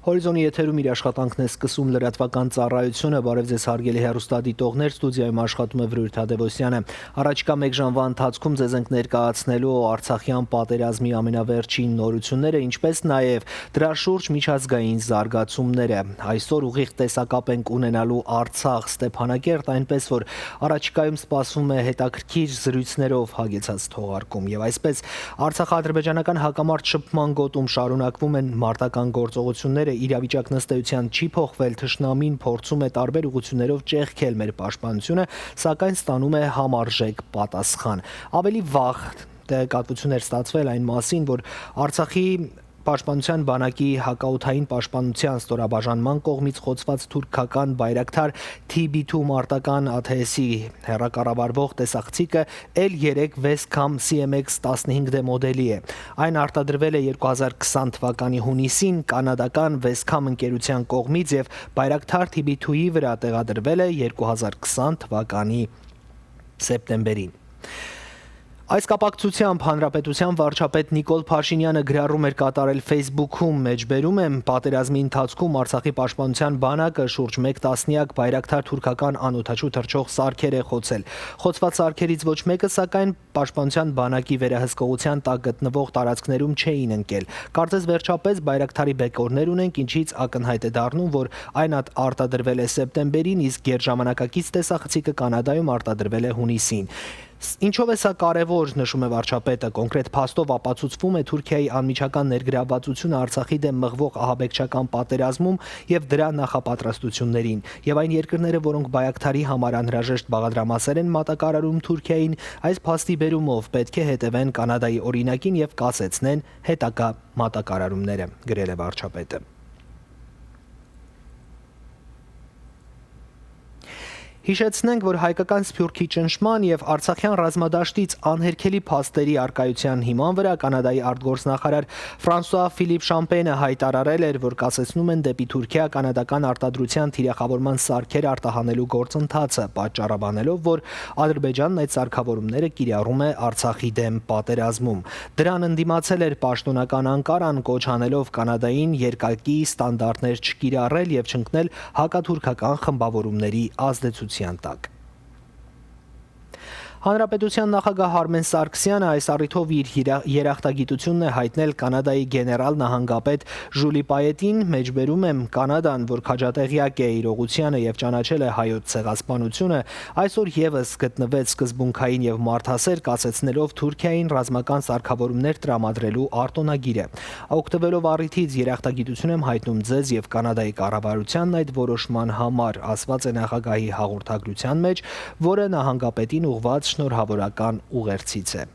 Հորիզոնի եթերում իր աշխատանքն է սկսում լրատվական ծառայությունը, բարև ձեզ հարգելի հեռուստադիտողներ, ստուդիայում աշխատում է Վրույր Թադևոսյանը։ Առաջիկա մեկ ժամվա ընթացքում ձեզ ենք ներկայացնելու Արցախյան պատերազմի ամենավերջին նորությունները, ինչպես նաև դրա շուրջ միջազգային զարգացումները։ Այսօր ուղիղ տեսակապ ենք ունենալու Արցախ, Ստեփանակերտ, այնպես որ առաջիկայում սպասվում է հետաքրքիր զրույցներով հագեցած թողարկում։ Եվ այսպես Արցախ-ադրբեջանական հակամարտ շփման գոտում շարունակվում են մարտական գործողությունները, իրավիճակն ըստ էության չի փոխվել, թշնամին փորձում է տարբեր ուղղություններով ճեղքել մեր պաշտպանությունը, սակայն ստանում է համարժեք պատասխան։ Ավելի վաղ տեղեկատվություններ ստացվել այն մասին, որ Արցախի Պաշտպանության բանակի հակաօդային պաշտպանության ստորաբաժանման կողմից խոցված թուրքական Բայրակթար TB2 մարտական ԱԹՍ-ի հեռակառավարվող տեսախցիկը L3 Westcam CMX-15D մոդելի է։ Այն արտադրվել է 2020 թվականի հունիսին կանադական Westcam ընկերության կողմից եւ Բայրակթար TB2-ի վրա տեղադրվել է 2020 թվականի սեպտեմբերին։ Այս կապակցությամբ Հանրապետության վարչապետ Նիկոլ Փաշինյանը գրառում էր կատարել Facebook-ում, մեջբերում եմ, պատերազմի ընթացքում Արցախի պաշտպանության բանակը շուրջ 1 տասնյակ Բայրակթար թուրքական անօդաչու թռչող սարքեր է խոցել։ Խոցված սարքերից ոչ մեկը, սակայն պաշտպանության բանակի վերահսկողության տակ գտնվող տարածքներում չէին ընկել։ Կարծես վերջապես Բայրակթարի բեկորներ ունենք, ինչից ակնհայտ է դառնում, որ այն արտադրվել է սեպտեմբերին, իսկ գերժամանակակից տեսախցիկը Կանադայում արտադրվել է հունիսին։ Ինչով է սա կարևոր, նշում է վարչապետը, կոնկրետ փաստով ապացուցվում է Թուրքիայի անմիջական ներգրավվածությունը Արցախի դեմ մղվող ահաբեկչական պատերազմում եւ դրա նախապատրաստություններին, եւ այն երկրները, որոնք Բայակթարի համար անհրաժեշտ բաղադրամասեր են մատակարարում Թուրքիային, այս փաստի բերումով պետք է հետևեն Կանադայի օրինակին եւ կասեցնեն հետագա մատակարարումները, գրել է վարչապետը։ Հիշեցնենք, որ հայկական Սփյուռքի ճնշման եւ Արցախյան ռազմադաշտից անհերքելի փաստերի արկայության հիման վրա Կանադայի արտգործնախարար Ֆրանսուଆ Ֆիլիպ Շամպենը հայտարարել էր, որ կասեցնում են դեպի Թուրքիա կանադական արտադրության թիրախավորման սարքեր արտահանելու գործընթացը, պատճառաբանելով, որ Ադրբեջանն այդ սարքավորումները կիրառում է Արցախի դեմ պատերազմում։ Դրան ընդդիմացել էր պաշտոնական Անկարան, կոչ անելով Կանադային երկակի ստանդարտներ չկիրառել եւ չընկնել հակաթուրքական խմբավորումների ազդեցության տակ։ Հանրապետության նախագահ Արմեն Սարգսյանը այս առիթով իր երախտագիտությունն է հայտնել Կանադայի գեներալ նահանգապետ Ժուլի Պայետին, մեջբերում եմ Կանադան, որ քաջատեղյակ է իրողությանը եւ ճանաչել է հայոց ցեղասպանությունը, այսօր եւս գտնվեց սկզբունքային եւ մարդասեր կասեցնելով Թուրքիային ռազմական սարքավորումներ տրամադրելու արտոնագիրը։ Օգտվելով առիթից երախտագիտություն եմ հայտնում ձեզ եւ Կանադայի կառավարությանն այդ որոշման համար, ասված է նախագահի հաղորդագրության մեջ, որը նահանգապետին ուղղված շնորհավորական ուղերձից է։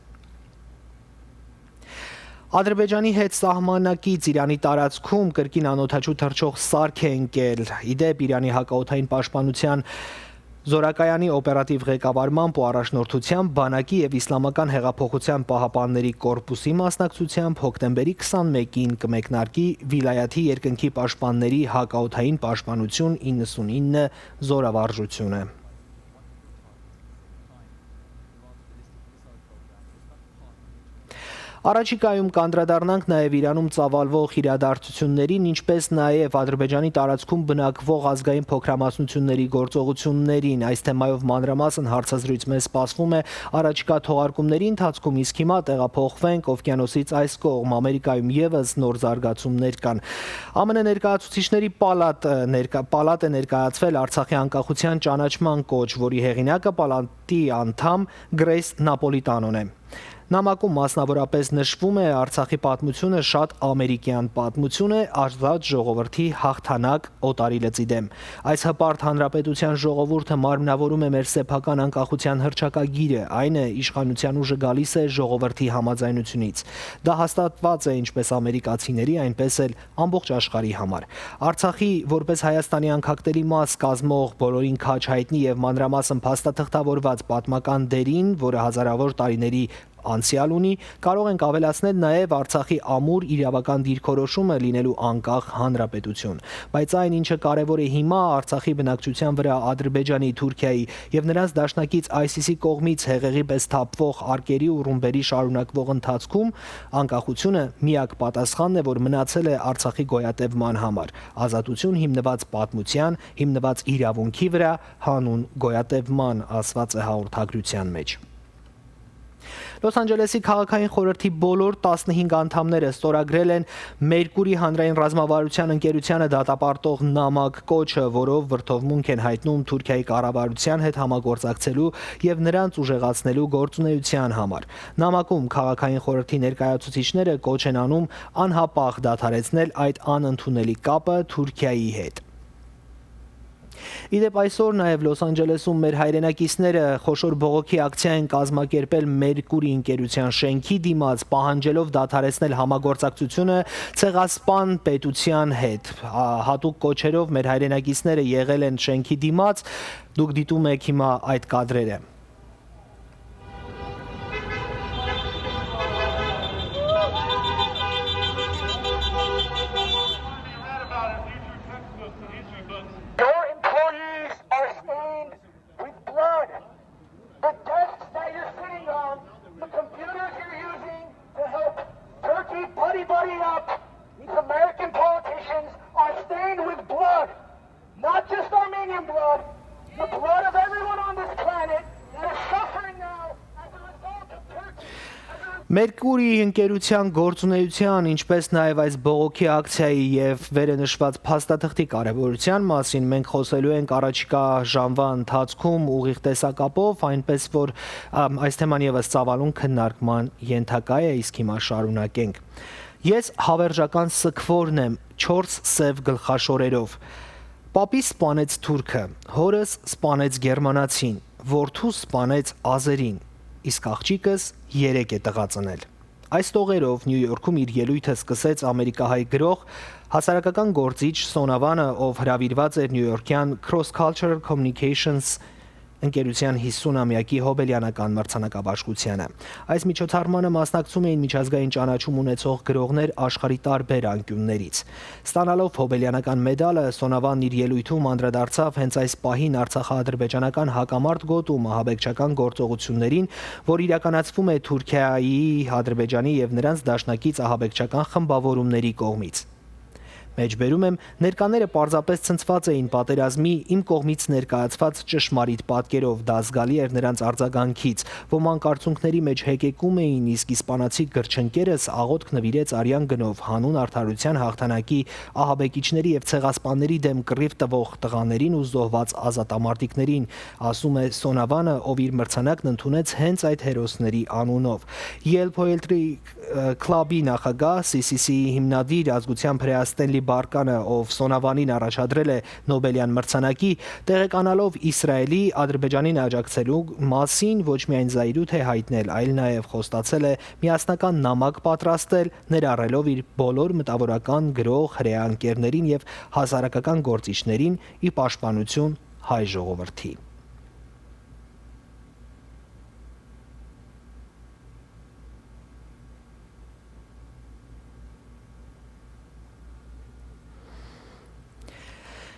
Ադրբեջանի հետ սահմանակից Իրանի տարածքում կրկին անօդաչու թռչող սարք է ընկել։ Իդեպ Իրանի հակաօդային պաշտպանության Զորակայանի օպերատիվ ղեկավարմամբ ու առաջնորդությամբ բանակի եւ Իսլամական հեղափոխության պահապանների կորպուսի մասնակցությամբ հոկտեմբերի 21-ին կմեկնարկի Վիլայաթի երկնքի պաշտպանների հակաօդային պաշտպանություն 99 զորավարժությունը։ Առաջիկայում կանդրադառնանք նաև Իրանում ծավալվող իրադարձություններին, ինչպես նաև Ադրբեջանի տարածքում բնակվող ազգային փոքրամասնությունների գործողություններին։ Այս թեմայով մանրամասն հարցազրույց մեզ սպասվում է առաջիկա թողարկումների ընթացքում, իսկ հիմա տեղափոխվենք օվկիանոսից այս կողմ, Ամերիկայում եւս նոր զարգացումներ կան։ ԱՄՆ ներկայացուցիչների պալատ է ներկայացվել Արցախի անկախության ճանաչման կոչ, որի հեղինակը պալատի անդամ Գրեյս Նապոլիտանոն է։ Նամակում մասնավորապես նշվում է Արցախի պատմությունը շատ ամերիկյան պատմություն է, ազատ ժողովրդի հաղթանակ օտարի լծի դեմ։ Այս հպարտ հանրապետության ժողովուրդը մարմնավորում է մեր սեփական անկախության հռչակագիրը, այն է իշխանության ուժը գալիս է ժողովրդի համաձայնությունից։ Դա հաստատված է ինչպես ամերիկացիների, այնպես էլ ամբողջ աշխարհի համար։ Արցախի որպես Հայաստանի անկախտելի մաս կազմող բոլորին քաջ հայտնի եւ մանրամասն փաստաթղթավորված պատմական դերին, որը հազարավոր տարիների անցյալ ունի, կարող ենք ավելացնել նաև Արցախի ամուր իրավական դիրքորոշումը լինելու անկախ հանրապետություն, բայց այն ինչը կարևոր է հիմա Արցախի բնակչության վրա Ադրբեջանի, Թուրքիայի եւ նրանց դաշնակից ISIS-ի կողմից հեղեղի պես թափվող արկերի ու ռումբերի շարունակվող ընթացքում անկախությունը միակ պատասխանն է, որ մնացել է Արցախի գոյատևման համար, ազատություն հիմնված պատմության, հիմնված իրավունքի վրա, հանուն գոյատևման, ասված է հաղորդագրության մեջ։ Լոս Անջելեսի քաղաքային խորհրդի բոլոր 15 անդամները ստորագրել են Մերկուրի հանրային ռազմավարության ընկերությանը դատապարտող նամակ կոչը, որով վրդովմունք են հայտնում Թուրքիայի կառավարության հետ համագործակցելու եւ նրանց ուժեղացնելու գործունեության համար։ Նամակում քաղաքային խորհրդի ներկայացուցիչները կոչ են անում անհապաղ դադարեցնել այդ անընդունելի կապը Թուրքիայի հետ։ Իդեպ այսօր նաև Լոս Անջելեսում մեր հայրենակիցները խոշոր բողոքի ակցիա են կազմակերպել Մերկուրի ընկերության շենքի դիմաց, պահանջելով դադարեցնել համագործակցությունը ցեղասպան պետության հետ։ Հատուկ կոչերով մեր հայրենակիցները եղել են շենքի դիմաց, դուք դիտում եք հիմա այդ կադրերը։ Buddy up! These American politicians are stained with blood. Not just Armenian blood, the blood of everyone on this planet that is suffering now as a result of Turkey. Մերկուրի ընկերության գործունեության, ինչպես նաև այս բողոքի ակցիայի եւ վերենշված փաստաթղթի կարեւորության մասին մենք խոսելու ենք առաջիկա ժամվա ընթացքում ուղիղ տեսակապով, այնպես որ այս թեման եւս ծավալուն քննարկման ենթակա է, իսկ հիմա շարունակենք։ Ես հավերժական սքվորն եմ 4 սև գլխաշորերով։ Պապիս սպանեց թուրքը, հորս սպանեց գերմանացին, որդուս սպանեց ազերին, իսկ աղջիկս 3 է տղա ծնել։ Այս տողերով Նյու Յորքում իր ելույթը սկսեց ամերիկահայ գրող, հասարակական գործիչ Սոնավանը, ով հրավիրված էր նյույորքյան Cross Cultural Communications ընկերության 50-ամյակի հոբելյանական մրցանակաբաշխությանը։ Այս միջոցառմանը մասնակցում էին միջազգային ճանաչում ունեցող գրողներ աշխարհի տարբեր անկյուններից։ Ստանալով հոբելյանական մեդալը, Սոնավանն իր ելույթում անդրադարձավ հենց այս պահին արցախա-ադրբեջանական հակամարտ գոտում ահաբեկչական գործողություններին, որ իրականացվում է Թուրքիայի, Ադրբեջանի եւ նրանց դաշնակից ահաբեկչական խմբավորումների կողմից։ Մեջբերում եմ, ներկաները պարզապես ցնցված էին պատերազմի իմ կողմից ներկայացված ճշմարիտ պատկերով, դա զգալի էր նրանց արձագանքից, ոմանք արցունքների մեջ հեկեկում էին, իսկ իսպանացի գրչընկերս աղոթք նվիրեց արյան գնով հանուն արդարության հաղթանակի ահաբեկիչների եւ ցեղասպանների դեմ կռիվ տվող տղաներին ու զոհված ազատամարտիկներին, ասում է Սոնավանը, ով իր մրցանակն ընդունեց հենց այդ հերոսների անունով։ Yale Poetry Club-ի նախագահ CCC-ի հիմնադիր ազգությամբ հրեաստենլի Բարկանը, ով Սոնավանին առաջադրել է Նոբելյան մրցանակի, տեղեկանալով Իսրայելի Ադրբեջանին աջակցելու մասին ոչ միայն զայրույթ է հայտնել, այլ նաև խոստացել է միասնական նամակ պատրաստել, ներառելով իր բոլոր մտավորական գրող հրեա ընկերներին եւ հասարակական գործիչներին ի պաշտպանություն հայ ժողովրդի։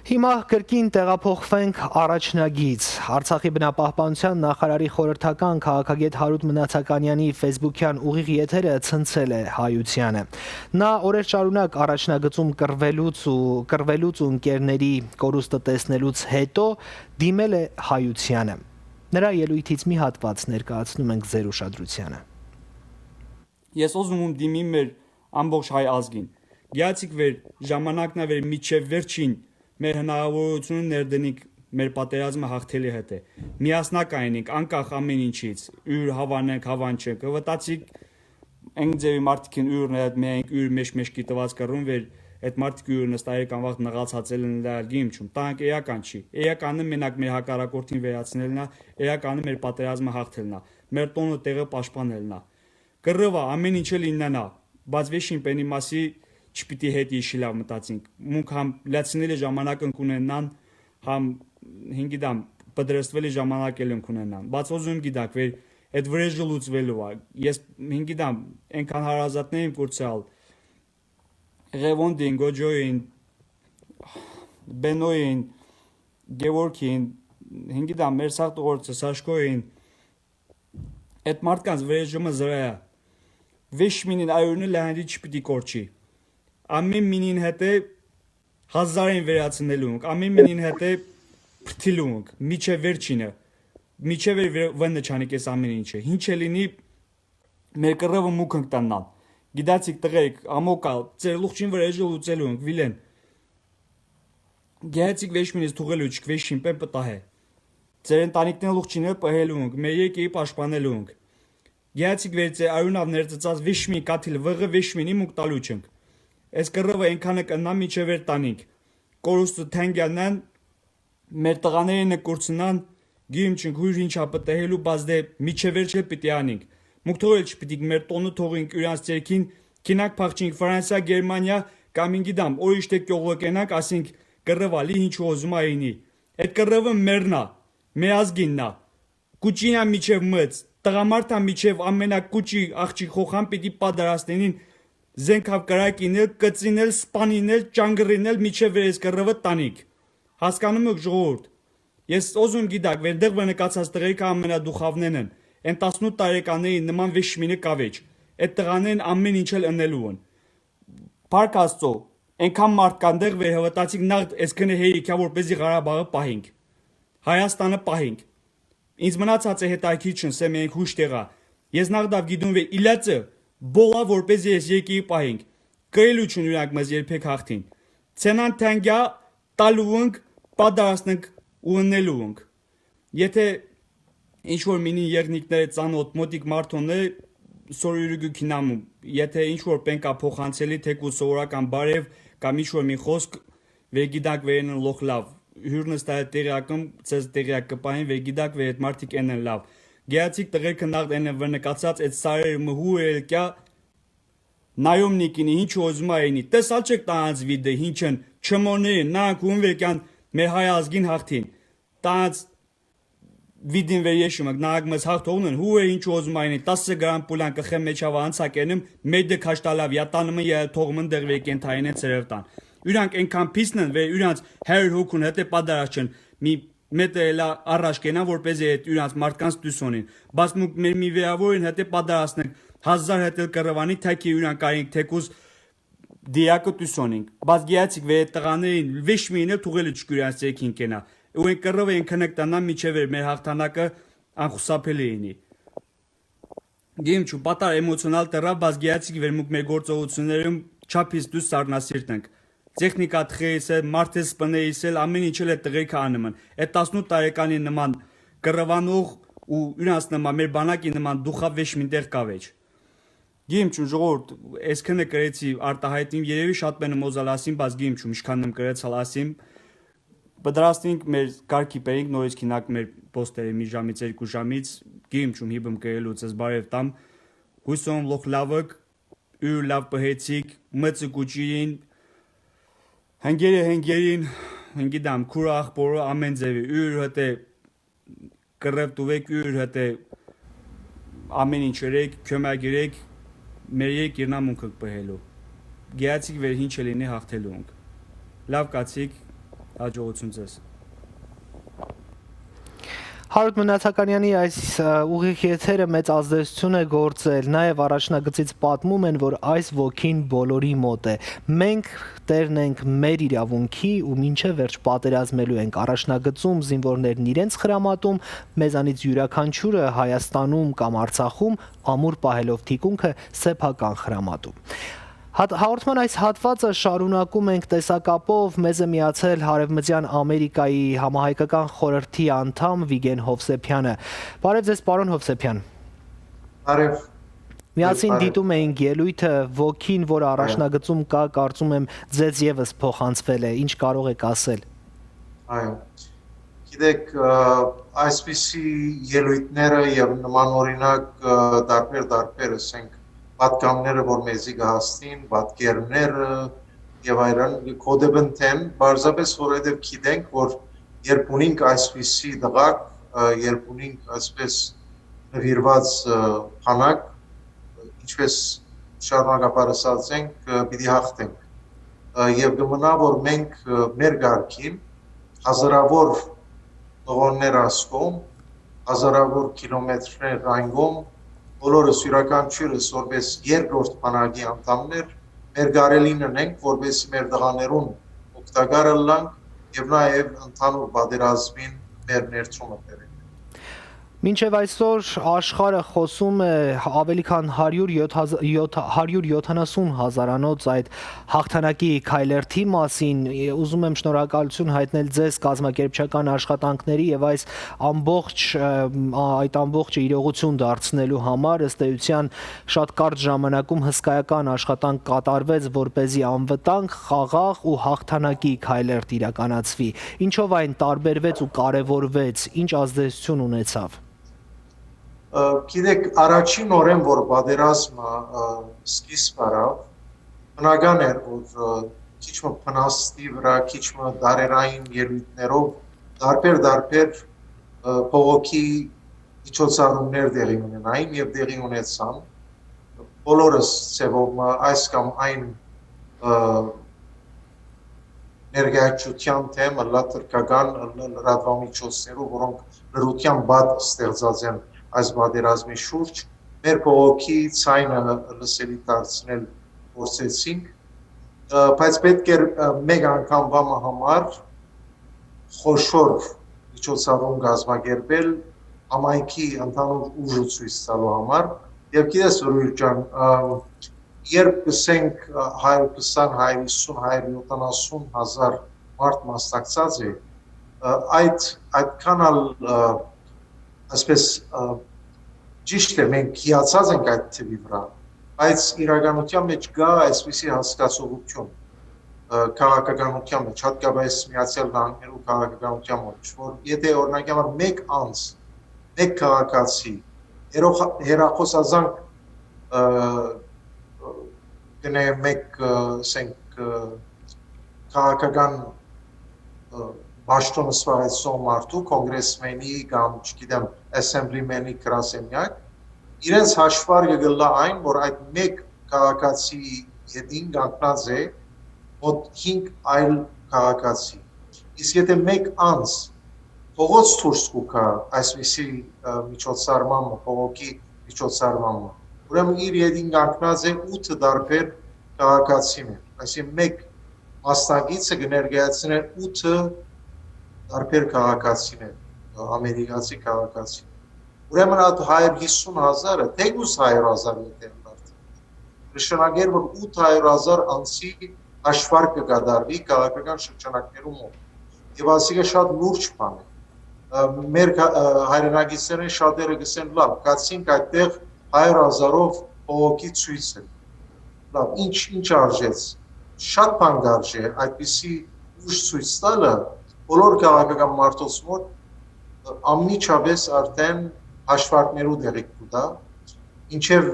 Հիմա կրկին տեղափոխվենք առաջնագիծ։ Արցախի բնապահպանության նախարարի խորհրդական քաղաքագետ Հարութ Մնացականյանի Facebook-յան ուղիղ եթերը ցնցել է հայությանը։ Նա օրեր շարունակ առաջնագծում կռվելուց ու ընկերների կորուստը տեսնելուց հետո դիմել է հայությանը։ Նրա ելույթից մի հատված ներկայացնում ենք ձեր ուշադրությանը։ Ես ուզում եմ դիմի մեր ամբողջ հայ ազգին։ Գյացիկ վեր ժամանակն է վեր միջև վերջին մեր հնարավորությունը ներդնենք մեր պատերազմը հաղթելի հետ է։ Միասնակ այնենք, անկախ ամեն ինչից, յուր հավանենք, հավանչենք, վտացիկ ենք ձևի մարդիկին յուրն է, մենք յուր մեջ կիտված կռում վեր, այդ մարդիկ յուր նստայական վաղ նղացածել են լարգիմ չում, տանք էական չի, էականը մենակ մեր հակառակորդին վերացնելն է, էականը մեր պատերազմը հաղթելն է, մեր տոնը տեղը պաշտպանելն է։ Կռվա ամեն ինչը լիննան է, բայց վեշին պենի մասի չպիտի հետ իշիլա մտածինք, մունք համ լացնելի ժամանակ ընկունենան, համ հինգիդամ պդրստվելի ժամանակ էլ ընկունենան, բայց ոզում գիտակ վեր այդ վրեժը լուծվելու է։ Ես հինգիտամ այնքան հարազատներ եմ կուրցալ Ղևոնդին, Գոջոյին, Բենոյին, Գևորգին, հինգիտամ մեր սաղտողորցը Սաշկոյին, այդ մարդկանց վրեժումը զրայ է։ Վեշ մինին այորնը լահանդի չպիտի կորչի։ Ամեն մինին հետ է հազարին վերացնելու ենք, ամեն մինին հետ է պրթիլու ենք, միչև վերջինը, միչև վնը չանիք ես ամեն ինչը, հինչ է լինի մեր կռվը մուք ենք տաննան, գիտացիք տղերք, ամոկալ, ծեր լուղջին վրեժը լուծելու ենք, վիլեն, գեհացիք վեշ մինից թուղելու չք վեշին պեն պտահ է, ծեր ընտանիքն լուղջինը պահելու ենք, մեր եկեի պաշպանելու ենք, գեհացիք վերցե արյունավ ներծծած վեշ մին կաթիլ վղը վեշ մինի մուք տալու չենք, այս կռվը այնքանը կնա միչև էր տանիք, կորուստը թենգյանան, մեր տղաները նկուրցնան, գիմ չնք հույր ինչա պտահելու բազդե միչև էր չէ պիտի անինք, մուք թողել չպիտիք մեր տոնը թողինք իրանց ծերքին, կինակ պաղչինք Ֆրանսիա, Գերմանիա, կամ ինգիդամ, օրիշ թե կյողլը կենակ, ասինք կռվալի ինչ ոզում այնի, այդ կռվը մերնա, մեր ազգիննա, կուչինա միչև մծ, տղամարդա միչև ամենակուչի աղջի խոխան պիտի պադարաստենին զենքավ կրակինել, կծինել, սպանինել, ճանգռինել միչև վերես կռվը տանիք, հասկանում եք ժողովուրդ, ես ոզում գիտակ, վերդեղ վնկացած տղերքը ամենադուխավնեն են, են 18 տարեկանների նման վեշմինը կավեջ, այդ տղաներն ամեն ինչ էլ ընելու են, պարկ աստծո, ենքան մարդ կանդեղ վերհվտացիք նաղդ ես կնե հերիքյա, որպեսի Ղարաբաղը պահինք, Հայաստանը պահինք, ինձ մնացած է հետայքիչն սեմ ենք հուշ տեղա, ես նաղդավ գիդում վե իլացը, բոլա որպես ես եկի պահինք, կրելություն ուրանք մեզ երբեք հաղթին, ցենան թանգյա տալու ենք, պադարասնենք ու ըննելու ենք, եթե ինչ-որ մինի եղնիկները ծանոտ մոտիկ մարդոնները սորյուրուգու կինամում, եթե ինչ-որ պենկա փոխանցելի թեկու սովորական բարև կամ ինչ-որ մի խոսք վերգիդակ վերեն լող լավ, հյուրնստա է տեղյակում, ծեզ տեղյակ կպահին վերգիդակ վեր այդ մարդիկ են լավ, գեացիկ տղերքը նաղդ են վնկացած այդ սարերը մհու էլ կյա նայոմնիկինի ինչ ոզում այնի, տեսալ չեք տանած վիդը, ինչ են չմոնները, նանք ում վերկյան մեր հայ ազգին հաղթին, տանած վիդին վեր եշում եք, նանք մեզ հաղթողն են, հու է ինչ ոզում այնի, 10 գրամ պուլան կխեմ մեջավա անցակենում, մեդը կաշտալավ, յատանումը թողմն դեղ վերկեն թային են ծերևտան, ուրանք ենքան պիսն են, վեր ուրանց 100 հոգուն հետ է պադարաշ չեն, մի մետը էլա առաջ կենան, որպեսի այդ ուրանց մարդկանց դուսոնին, բաց մուք մեր մի վերավորին հետ է պադարասնենք, 1000 հետ էլ կռվանի թակի ուրանք կարինք թեկուզ դիակը դուսոնինք, բաց գիացիք վեր տղաներին վեշ մին էլ թուղելը չկուրանց ծերքին կենա, ու են կռվը են քնեք տանան միչև էր մեր հաղթանակը անխուսափելի էինի, գիմ չու պատար էմոցիոնալ տռավ, բաց գիացիք վեր մուք մեր գործողություններում չապիս դուս սարնասիրտ ենք, տեխնիկա թխեիս էլ, մարդես պնեիս էլ, ամեն ինչ էլ է տղերքը անում են, այդ 18 տարեկանի նման կռվանող ու իրանց նման մեր բանակի նման դուխավ վեշ մինտեղ կավեջ, գիմ չու ժողորդ, ես կնը կրեցի արտահայտիմ, երևի շատ մենը մոզալ ասիմ, բաց գիմ չու միշքաննմ կրեցալ ասիմ, բդրաստինք մեր կարգի պերինք, նորից կինակ մեր պոստերի մի ժամից 2 ժամից, գիմ չում հիբմ կրելուց ես բարև տամ, հույսոն լող լավըք, ուր լավ պհեցիք, մծը կուջին, հնգերին, հնգիդամ, քուր աղբորը ամեն ձևի, ուր հտ է կռև տուվեք, ուր հտ է ամեն ինչ երեք, քյոմագիրեք, մեր եկ իրնամունք ըկ պհելու, գեացիք վեր հինչ է լինի հաղթելու ենք, լավ կացիք, հաջողություն ձեզ։ Հարութ Մնացականյանի այս ուղիղ եթերը մեծ ազդեցություն է գործել, նաև առաջնագծից պատմում են, որ այս ոգին բոլորի մոտ է, մենք տերն ենք մեր իրավունքի ու մինչև վերջ պատերազմելու ենք, առաջնագծում զինվորներն իրենց խրամատում, մեզանից յուրաքանչյուրը Հայաստանում կամ Արցախում ամուր պահելով թիկունքը սեփական խրամատում։ Հաղորդման այս հատվածը շարունակում ենք տեսակապով, մեզ է միացել Հարևմտյան Ամերիկայի համահայկական խորհրդի անդամ Վիգեն Հովսեփյանը։ Բարև ձեզ, պարոն Հովսեփյան։ Բարև։ Միասին դիտում էինք ելույթը, ոգին, որ առաջնագծում կա, կարծում եմ ձեզ եւս փոխանցվել է, ինչ կարող եք ասել։ Այո։ Գիտեք, այսպիսի ելույթները եւ նմանօրինակ դարբեր ասենք պատկամները, որ մեզի գահստին, պատկերները եւ այլն կոդեբնթեն, բարձրապես որովհետեւ գիտենք, որ երբ ունենք այսպիսի դղակ, երբ ունենք այսպես նվիրված բանակ, ինչպես շարունակապար ասած ենք, պիտի հաղթենք։ Եվ կմնա, որ մենք մեր գարքին հազարավոր տողոններ ասկում, հազարավոր կիլոմետրներ այնգում, բոլորս յուրաքանչյուրս որպես երկրորդ բանակի անդամներ մեր գարելին ունենք, որպես մեր դղաներուն օգտակար ըլլանք եւ նաեւ ընդհանուր պատերազմին մեր ներդրումը բերենք։ Մինչև այսօր աշխարհը խոսում է ավելի քան 170 հազարանոց այդ հաղթանակի քայլերթի մասին, ուզում եմ շնորհակալություն հայտնել ձեզ կազմակերպչական աշխատանքների եւ այս ամբողջը իրողություն դարձնելու համար, ըստ էության շատ կարճ ժամանակում հսկայական աշխատանք կատարվեց, որպեսզի անվտանգ, խաղաղ ու հաղթանակի քայլերթ իրականացվի։ Ինչով այն տարբերվեց ու կարևորվեց, ինչ ազդեցություն ունեցավ։ Գիտեք, առաջին օրեն, որ պատերազմը սկիզբ առավ, բնական էր, որ քիչ մը փնաստի վրա, քիչ մը դարերային ելույթներով դարբեր փողոքի միջոցառումներ տեղի ունենային եւ տեղի ունեցան։ Բոլորս ծեվով այս կամ այն ներգաղթության թեմը լրատվական լրատվամիջոցներով, որոնք լրության բադ ստեղծած են այս պատերազմի շուրջ, մեր փողոքի ցայնը լսելի դարձնել փորձեցինք, բայց պետք էր մեկ անգամվա համար խոշոր միջոցառում կազմակերպել համայնքի ընդհանուր ուժը ցույց տալու համար, եւ գիտես Ռուհի ջան, երբ կսենք 120-150-170 հազար մարդ մասնակցած է, այդքան այսպես ճիշտ է, մենք հիացած ենք այդ թվի վրա, բայց իրականության մեջ կա այսպիսի հասկացողություն քաղաքականության մեջ, հատկապես Միացյալ Նահանգներու քաղաքականության մեջ, որ եթե օրինակ համար մեկ անձ, մեկ քաղաքացի հեռախոսազանգ գնե մեկ քաղաքական Բաշտոնը սվայեցող մարդու, կոնգրեսմենի կամ, չգիտեմ, ասեմբլիմենի գրասենյակ, իրենց հաշվարկը գլա այն, որ այդ մեկ քաղաքացի հետին կանգնած է մոտ 5 այլ քաղաքացի։ Իսկ եթե մեկ անձ փողոց դուրս կուքա այսպիսի միջոցառմանը, փողոքի միջոցառմանը, ուրեմն իր հետին կանգնած է 8 տարբեր քաղաքացիներ, այսինքն մեկ մասնակիցը կներկայացնի 8 տարբեր քաղաքացիներ, ամերիկացի քաղաքացի։ Ուրեմն այդ 150,000-ը, թեկուզ 100,000 եթե ընդարձակ, նշանակեր, որ 800,000 անձի հաշվարկ կկատարվի քաղաքական շրջանակներում մոտ։ Եվ ասիկը շատ լուրջ բան է։ Մեր հայրենակիցներն շատերը գսեն, լավ, կացինք այդտեղ 100,000-ով փողոքի ցույց է։ Լավ, ինչ արժեց։ Շատ բան կարժե այդպիսի ուժ ցույց տալը բոլոր քաղաքական մարդոց մոտ անմիջապես արդեն հաշվարկներու դեղիկ կուտա, ինչև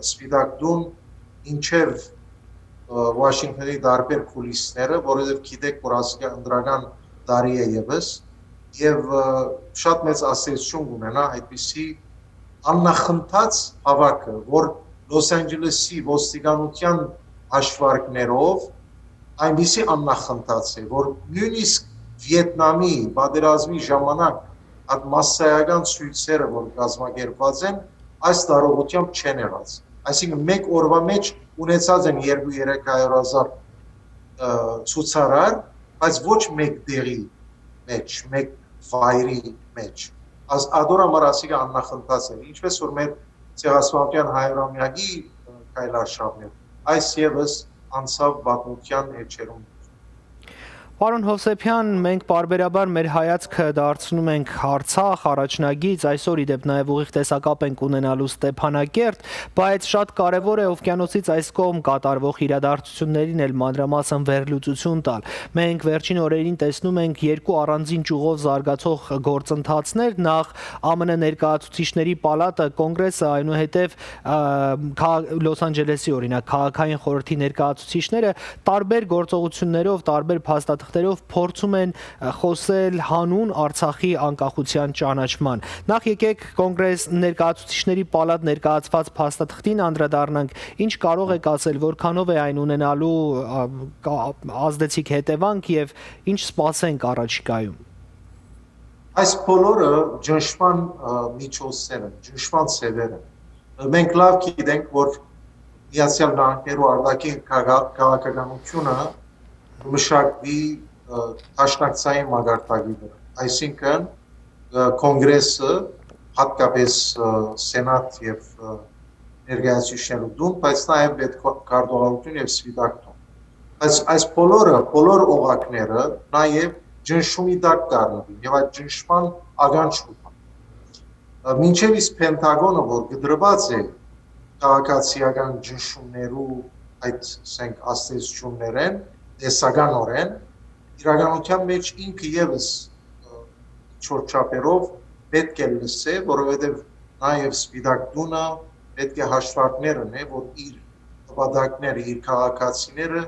Սպիտակ տուն, ինչև Վաշինգտոնի տարբեր կուլիսները, որովհետև գիտեք, որ ասիկա ընդրական տարի է ևս, եւ շատ մեծ ազդեցություն կունենա այդպիսի աննախընթաց հավաքը, որ Լոս Անջելեսի ոստիկանության հաշվարկներով այնպիսի աննախընթաց է, որ նույնիսկ Վիետնամի պատերազմի ժամանակ այդ մասսայական ցույցերը, որ կազմակերպված են, այս տարողությամբ չեն եղած։ Այսինքն մեկ օրվա մեջ ունեցած են 200-300,000 ցուցարար, բայց ոչ մեկ դերի մեջ, մեկ վայրի մեջ։ Ադոր համար ասիկա աննախընթաց է, ինչպես որ մեր ցեղասպանության 100-ամյակի քայլարշավներ, այս եւս անցավ պատմության էջերում։ Պարոն Հովսեփյան, մենք պարբերաբար մեր հայացքը դարձնում ենք Արցախ, առաջնագից, այսօր իդեպ նաև ուղիղ տեսակապ ենք ունենալու Ստեփանակերտ, բայց շատ կարևոր է օվկիանոսից այս կողմ կատարվող իրադարձություններին էլ մանրամասն վերլուծություն տալ։ Մենք վերջին օրերին տեսնում ենք երկու առանձին ճյուղով զարգացող գործընթացներ, նախ ԱՄՆ ներկայացուցիչների պալատը, կոնգրեսը, այնուհետև Լոս Անջելեսի օրինակ քաղաքային խորհրդի ներկայացուցիչները տարբեր գործողություններով, տարբեր փաստաթղթերով փաստաթղթերով փորձում են խոսել հանուն Արցախի անկախության ճանաչման։ Նախ եկեք Կոնգրես ներկայացուցիչների պալատ ներկայացված փաստաթղթին անդրադառնանք, ինչ կարող եք ասել, որքանով է այն ունենալու ազդեցիկ հետևանք եւ ինչ սպասենք առաջիկայում։ Այս բոլորը ճնշման միջոցներ են, ճնշման ցևեր են։ Մենք լավ գիտենք, որ Միացյալ Նահանգներու արտաքին քաղաքականությունը մշակվի դաշնակցային մագարտակի վրա։ Այսինքն կոնգրեսը, հատկապես սենատ եւ ներկայացուցիչներու դում, բայց նաեւ պետքարտուղարություն եւ սպիտակ տուն։ Այս բոլոր օղակները նաեւ ճնշումի տակ կառնվի եւ այդ ճնշման ականջում։ Մինչեւ իսկ Պենտագոնը, որ գդրված է քաղաքացիական ճնշումներու այդ ասենք աստեցություններեն, տեսականորեն, իրականության մեջ ինքը եւս չորչապերով պետք է լսե, որովհետեւ նաեւ սպիտակ տունը պետք է հաշվարկներն է, որ իր նպատակները, իր քաղաքացիները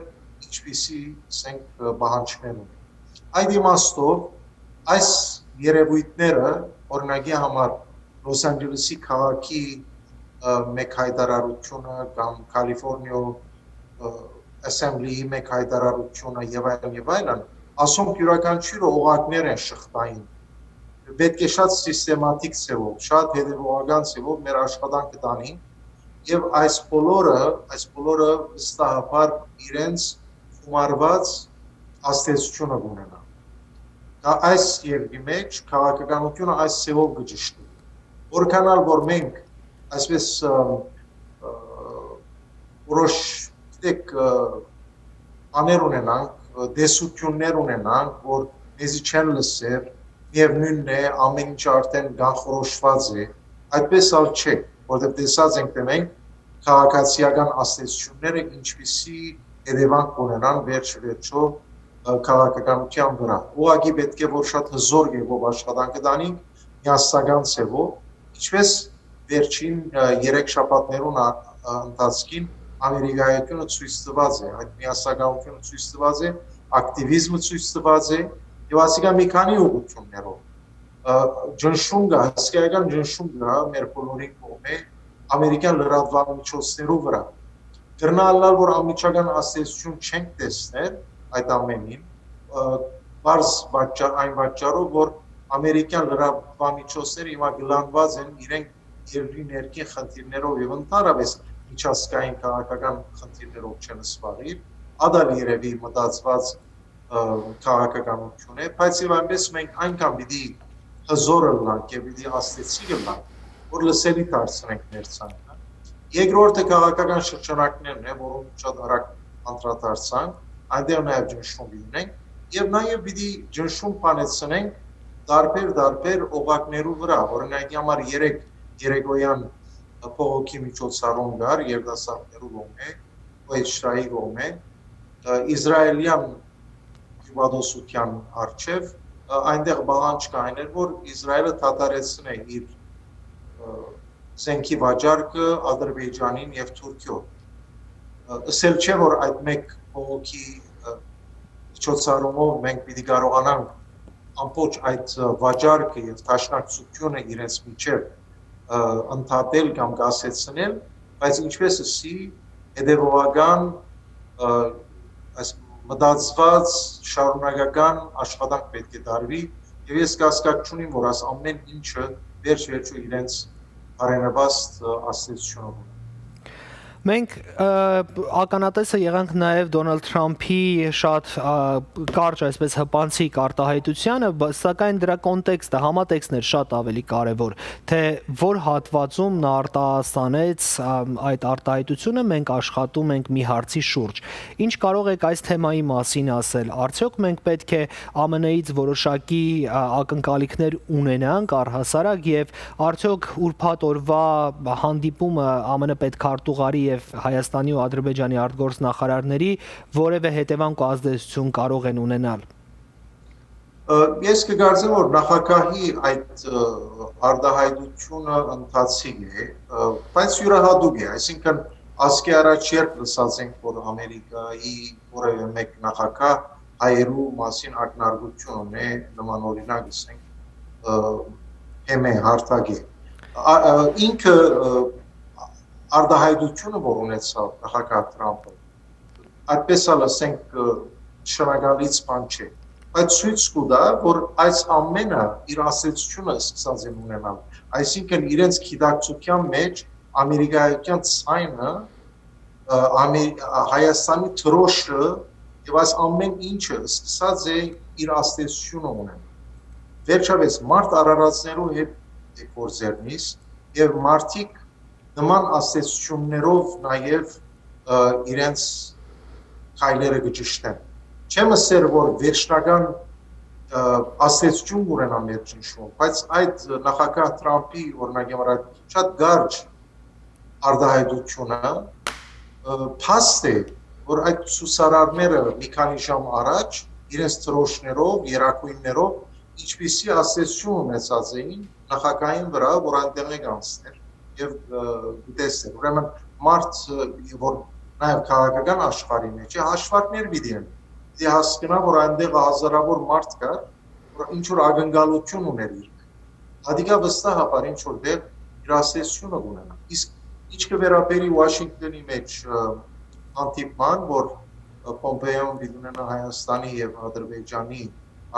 ինչպիսի ասենք պահանջներ ունեն։ Այդ իմաստով այս երևույթները օրինակի համար Լոս Անջելեսի քաղաքի մեկ հայտարարությունը կամ Կալիֆոռնիա Assembly-ի մեկ հայտարարությունը եւ այլն, ասում յուրաքանչյուր օղակներ են շղթային։ Պետք է շատ սիստեմատիկ ձևով, շատ հետևողական ձևով մեր աշխատանքը տանենք եւ այս բոլորը վստահաբար իրենց գումարված աստեցությունը ունենա։ Այս երկրի մեջ քաղաքականությունը այս ձևով գճշտի։ Որքանալ որ մենք այսպես որոշ գիտեք աներ ունենանք, դեսություններ ունենանք, որ մեզի չեն լսեր, միևնույնն է ամեն ինչ արդեն կանխորոշված է, այդպես ալ չէ, որտեղ տեսած ենք թե մենք քաղաքացիական աստեցությունները ինչպիսի հետևանք կունենան վերջ-վերջո քաղաքականության վրա։ Ուղղակի պետք է որ շատ հզոր եղող աշխատանքը տանենք միասնական ձևով, ինչպես վերջին 3 շաբաթներուն ընթացքին Ամերիկայությունը ցույց տված է, այդ միասնականությունը ցույց տված է, ակտիվիզմը ցույց տված է եւ ասիկա մի քանի ուղղություններով։ Ճնշում կա, հսկայական ճնշում կա մեր բոլորի կողմէ ամերիկյան լրատվամիջոցներու վրա։ Գրնալալ որ անմիջական աստեցություն չենք տեսնել այդ ամենին, բարձ այն պատճառով, որ ամերիկյան լրատվամիջոցները հիմա գլանված են իրենք երկրի ներքին խնդիրներով եւ ընդհանրապես միջազգային քաղաքական խնդիրներով չեն սպառի, ադալ երևի մտածված քաղաքականություն է, բայց եւ այնպես մենք այնքան պիտի հզոր լանք եւ պիտի աստեցիկ լանք, որ լսելի դարձնենք մեր ցանկը։ Երկրորդը քաղաքական շրջանակներն է, որոնց շատ արագ անդրադարձանք, այնտեղ նաեւ ճնշում լինենք եւ նաեւ պիտի ճնշում բանեցնենք տարբեր օղակներու վրա, օրինակի համար 3 երեկոյան փողոքի միջոցառում կար երդասարտներու կողմէ, OHR-ի կողմէ, իսրայելյան հյուպատոսության արչեւ այնտեղ բաղանջ կային էր, որ Իսրայելը դադարեցնե իր զենքի վաճառքը Ադրբեջանին եւ Թուրքիո։ Ասել չէ որ այդ մեկ փողոքի միջոցառումով մենք պիտի կարողանանք ամբողջ այդ վաճառքը եւ դաշնակցությունը իրենց միջև ընդհատել կամ կասեցնել, բայց ինչպես ասի հետևողական այս մտածված շարունակական աշխատանք պետք է դարվի եւ ես կասկած չունիմ, որ այս ամեն ինչը վերջ-վերջո իրենց բարենպաստ աստեցությունով ունի։ Մենք ականատեսը եղանք նաև Դոնալդ Թրամփի շատ կարճ այսպես հպանցիկ արտահայտությանը, սակայն դրա կոնտեքստը, համատեքստն էր շատ ավելի կարևոր, թե որ հատվածում նա արտահայտեց այդ արտահայտությունը, մենք աշխատում ենք մի հարցի շուրջ։ Ինչ կարող եք այս թեմայի մասին ասել, արդյոք մենք պետք է ԱՄՆ-ից որոշակի ակնկալիքներ ունենանք առհասարակ եւ արդյոք ուրբաթ օրվա հանդիպումը ԱՄՆ պետքարտուղարի եւ Հայաստանի ու Ադրբեջանի արտգործնախարարների որևէ հետևանք ու ազդեցություն կարող են ունենալ։ Ես կգործեմ որ նախագահի այդ արտահայտությունը ընթացիկ է, բայց յուրահատուկ է, այսինքն ասկի առաջ երբ լսած ենք որ Ամերիկայի որևէ մեկ նախագահ հայերու մասին ակնարկություն ունի նման օրինակ ասենք հեմե հարթագի ինքը արդահայտությունը որ ունեցավ նախագահ Թրամփը այդպես էլ ասենք շնորհալից բան չէ բայց ցույց կտա որ այս ամենը իր ասացությունը սկսած են ունենալ այսինքն իրենց գիտակցության մեջ ամերիկայական ցայնը Հայաստանի թրոշը եւ այս ամեն ինչը սկսած է իր ասացությունը ունենալ վերջապես մարդ արարածներու հետ գործերնից եւ մարդիկ նման ասացություններով նաեւ իրենց քայլերը գճշտեն չեմ ասեր որ վերջնական ասացություն ունենա մեր ճնշում բայց այդ նախագահ Թրամփի օրինակի վրա շատ գարջ արդահայտությունը փաստ է որ այդ սուսարարները մի քանի ժամ առաջ իրենց տրոշներով երակույններով ինչպիսի ասացություն ունեցած էին նախագահային վրա որ այնտեղ է գանցներ եւ գտեսներ ուրեմն մարդ որ նաեւ քաղաքական աշխարհի մեջ հաշվարկներ պիտի են դե հասկանա որ այնտեղ հազարավոր մարդ կար որ ինչ որ ակնկալություն ուներ իր հadiga վստահաբար ինչ որ դեր իր ասացությունը ունենա իսկ ինչ կվերաբերի Վաշինգտոնի մեջ անտիպման որ Պոմպեոն դիդունենա Հայաստանի եւ Ադրբեջանի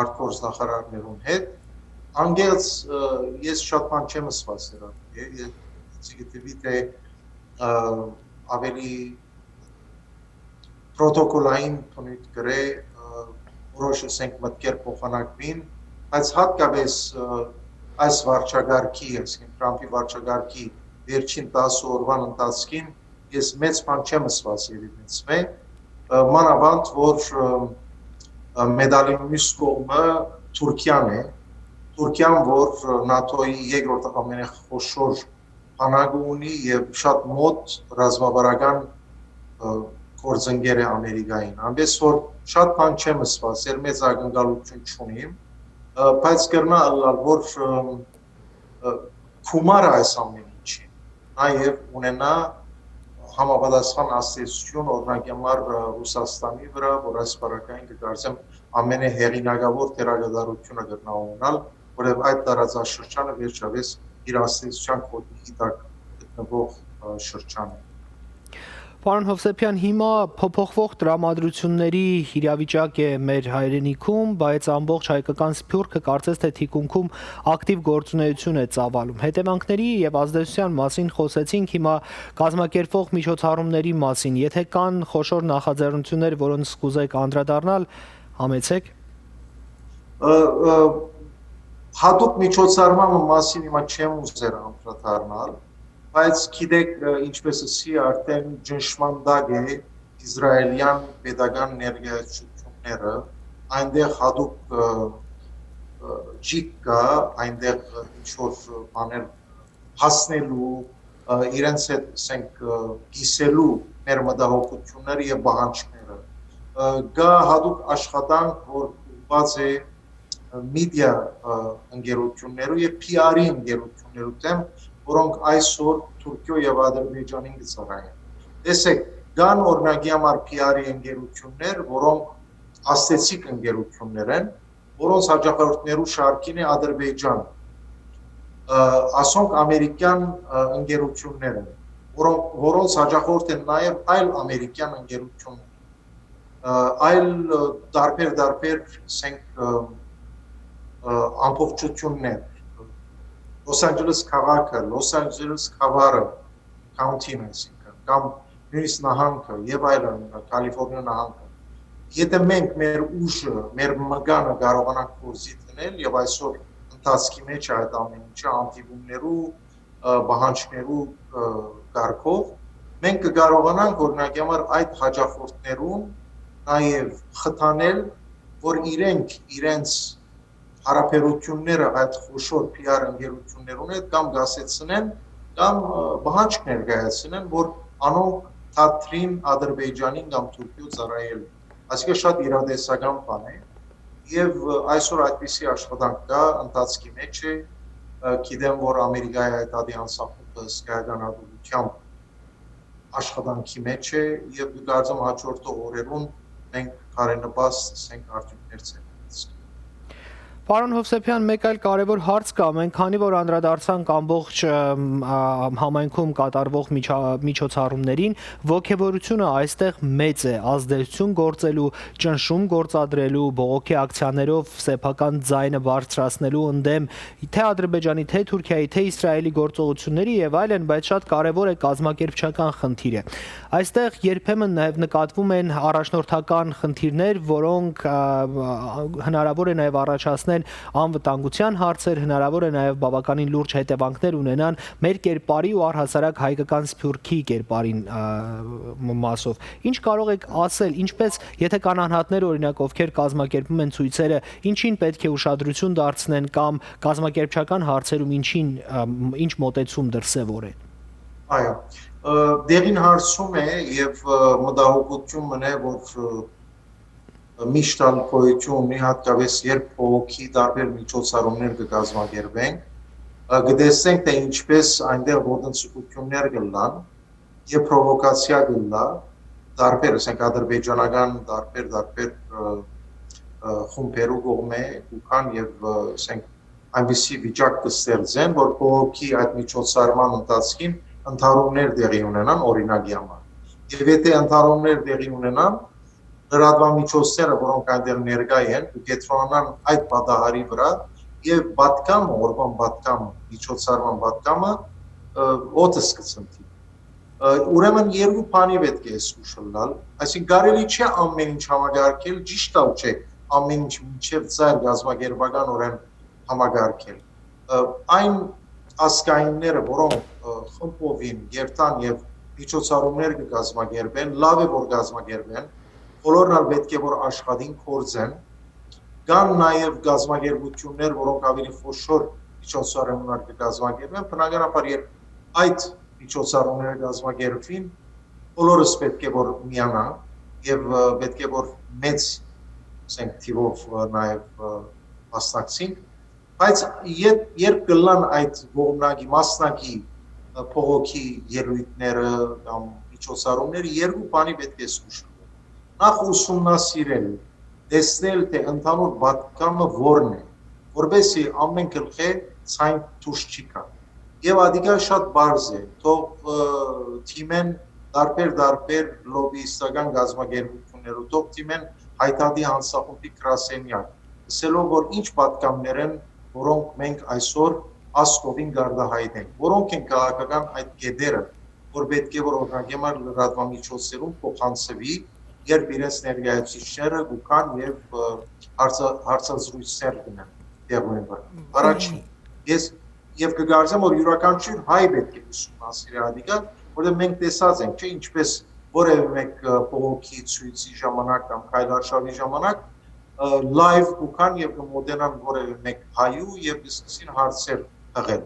արտգործ նախարարներուն հետ անգերց ես շատ բան չեմ ասված դրա ես գիտեի թե ավելի պրոտոկոլային տոնիտ գրե որոշ ասենք մտքեր փոխանակվին բայց հատկապես այս վարչագարքի այսինքն Թրամփի վարչագարքի վերջին 10 օրվան ընթացքին ես մեծ բան չեմ ասված երևից մե մանավանդ որ մեդալի մյուս կողմը Թուրքիան է Թուրքիան որ ՆԱՏՕ-ի երկրորդ ամենախոշոր բանակը ունի եւ շատ մոտ ռազմավարական գործընկեր է Ամերիկային այնպես որ շատ բան չեմ ասված էր մեծ ակնկալություն չունիմ բայց կրնա որ քումարը այս ամեն ինչի նաեւ ունենա համապատասխան ասացություն օրինակ համար Ռուսաստանի վրա որ այս բարակային կդարձեմ ամենահեղինակավոր թերագադարությունը կրնա ունենալ որև այդ տարածաշրջանը վերջապես իր ասացության կոդի տակ գտնվող շրջան է Պարոն Հովսեփյան, հիմա փոփոխվող տրամադրությունների իրավիճակ է մեր հայրենիքում, բայց ամբողջ հայկական սփյուռքը կարծես թե թիկունքում ակտիվ գործունեություն է ծավալում։ Հետևանքների եւ ազդեցության մասին խոսեցինք, հիմա կազմակերպվող միջոցառումների մասին։ Եթե կան խոշոր նախաձեռնություններ, որոնց կուզեք անդրադառնալ, համեցեք։ Հատուկ միջոցառման մասին հիմա չեմ ուզեր անդրադառնալ բայց գիտեք ինչպես ասի արդեն ճնշման դակ է իսրայելյան pedagogan ներկայացությունները այնտեղ հատուկ ջիկ կա այնտեղ ինչ որ բաներ հասնելու իրենց հետ ասենք գիսելու մեր մտահոգությունները եւ բանջները գա հատուկ աշխատանք որ ուղղված է մեդիա ընկերություններու եւ PR-ի ընկերություններու դեմ որոնք այսօր Թուրքիո եւ Ադրբեջանին գծարային։ Տեսեք, կան օրինակի համար PR-ի ընկերություններ, որոնք աստեցիկ ընկերություններ են, որոնց հաջողություններու շարքին է Ադրբեջան։ Ասոնք ամերիկյան ընկերություններ են, որոնց հաջողորդ են նաեւ այլ ամերիկյան ընկերություններ։ Այլ դարբեր ասենք ամբողջություններ Los Angeles քաղաքը, Los Angeles քաղաքը, county-ն այսինքն, կամ նույնիսկ նահանգը եւ այլն, Կալիֆոռնիա նահանգը։ Եթե մենք մեր ուժը, մեր մգանը կարողանանք գործի դնել եւ այսօր ընթացքի մեջ այդ ամեն ինչը անտիվումներու, բանջարներու կարգով, մենք կկարողանանք օրինակ համար այդ հաջողություններուն նաեւ խթանել, որ իրենց հարաբերությունները այդ խոշոր PR ընկերություններուն հետ կամ գասեցնեն կամ բանջարներ ներկայացնեն որ անոնք թատրին Ադրբեջանին կամ Թուրքիո ծառայել այսինքն շատ իրադեսական բան է եւ այսօր այդպիսի աշխատանք կա ընթացքի մեջ է գիտեմ որ Ամերիկայի այդ ադիանսախումբը սկայականատվությամբ աշխատանքի մեջ է եւ կարծեմ հաջորդ օրերուն մենք բարենպաստ ենք արդյունքներ ցույց։ Պարոն Հովսեփյան, մեկ այլ կարևոր հարց կա, մենք քանի որ անդրադարձանք ամբողջ համայնքում կատարվող միջոցառումներին, ոգևորությունը այստեղ մեծ է, ազդեցություն գործելու, ճնշում գործադրելու, բողոքի ակցիաներով սեփական ձայնը բարձրացնելու ընդդեմ թե Ադրբեջանի, թե Թուրքիայի, թե Իսրայելի գործողությունների եւ այլն, բայց շատ կարևոր է կազմակերպչական խնդիրը։ Այստեղ երբեմն նաև նկատվում են առաջնորդական խնդիրներ, որոնք հնարավոր է նաև առաջացնել անվտանգության հարցեր, հնարավոր է նաև բավականին լուրջ հետևանքներ ունենան մեր կերպարի ու առհասարակ հայկական սփյուռքի կերպարին մասով։ Ինչ կարող եք ասել, ինչպես եթե կան անհատներ օրինակ, ովքեր կազմակերպում են ցույցերը, ինչին պետք է ուշադրություն դարձնեն կամ կազմակերպչական հարցերում ինչ մոտեցում դրսևորեն։ Այո, դերին հարցում է եւ մտահոգություն մնա որ միշտ ալկոյություն ունի հատկապես երբ փողոքի տարբեր միջոցառումներ կկազմակերպենք, կտեսնենք թե ինչպես այնտեղ ոտնձգություններ կլան եւ պրովոկացիա կլա տարբեր, ասենք ադրբեջանական տարբեր խումբերու կողմէ կան եւ ասենք այնպիսի վիճակ կստեղծեն, որ փողոքի այդ միջոցառման ընթացքին ընդհանուրներ տեղի ունենան օրինակի համար։ Եվ եթե ընդհանուրներ տեղի ունենան, լրատվամիջոցները, որոնք այնտեղ ներկա են, կկենտրոնանան այդ պատահարի վրա եւ պատկամը, օրվան պատկամը, միջոցառման պատկամը օդը սկսընթի։ Ուրեմն երկու բանի պետք է զգուշանալ, այսինքն կարելի չէ ամեն ինչ համագարկել, ճիշտ է չէ, ամեն ինչ մինչև ծայր գազագերբականորեն համագարկել։ Այն ասկայինները, որոնք խմբովին երթան եւ միջոցառումներ կգազմագերբեն, լավ է որ գազմագերբեն, բոլորն էլ պետք է որ աշխատին կորձեն, կան նաեւ գազմագերբություններ, որոնք ավելի խոշոր միջոցառումներ կգազմագերբեն, բնականաբար երբ այդ միջոցառումները գազմագերբվին, բոլորս պետք է որ միանան եւ պետք է որ մեծ ասենք թիվով նաեւ մասնակցենք, բայց երբ կլան այդ ողնագի մասնակի փողոքի ելույթները կամ միջոցառումները երկու բանի պետք է զգուշանալ։ Նախ ուսումնասիրել, տեսնել թե ընդհանուր պատկամը որն է, որովհետեւ ամեն գլխի ցայն դուրս չի գա։ Եվ ադիգա շատ բարձ է, թող թիմեն տարբեր լոբիստական գազագերբություններով, թող թիմեն հայտարարի հանցախումբի գրասենյակ, ասելով որ ինչ պատկամներ են, որոնք մենք այսօր ասկովին գարդահայտենք, որոնք են քաղաքական այդ գեդերը, որ պետք է որ օրգանագեմար լրատվամիջոցներում փոխանցվի, երբ իրենց ներկայացուցիչները գուքան եւ հարցազրույցներ ունեն տեղում են։ Առաջին ես եւ կգարձեմ որ յուրաքանչյուր հայ պետք է ուսումնասիրի ադիգա, որովհետեւ մենք տեսած ենք, չէ, ինչպես որևէ մեկ փողոքի ցույցի ժամանակ կամ քայլարշավի ժամանակ live գուքան եւ կմոդենան որևէ մեկ հայու եւ սկսին հարցեր տղել։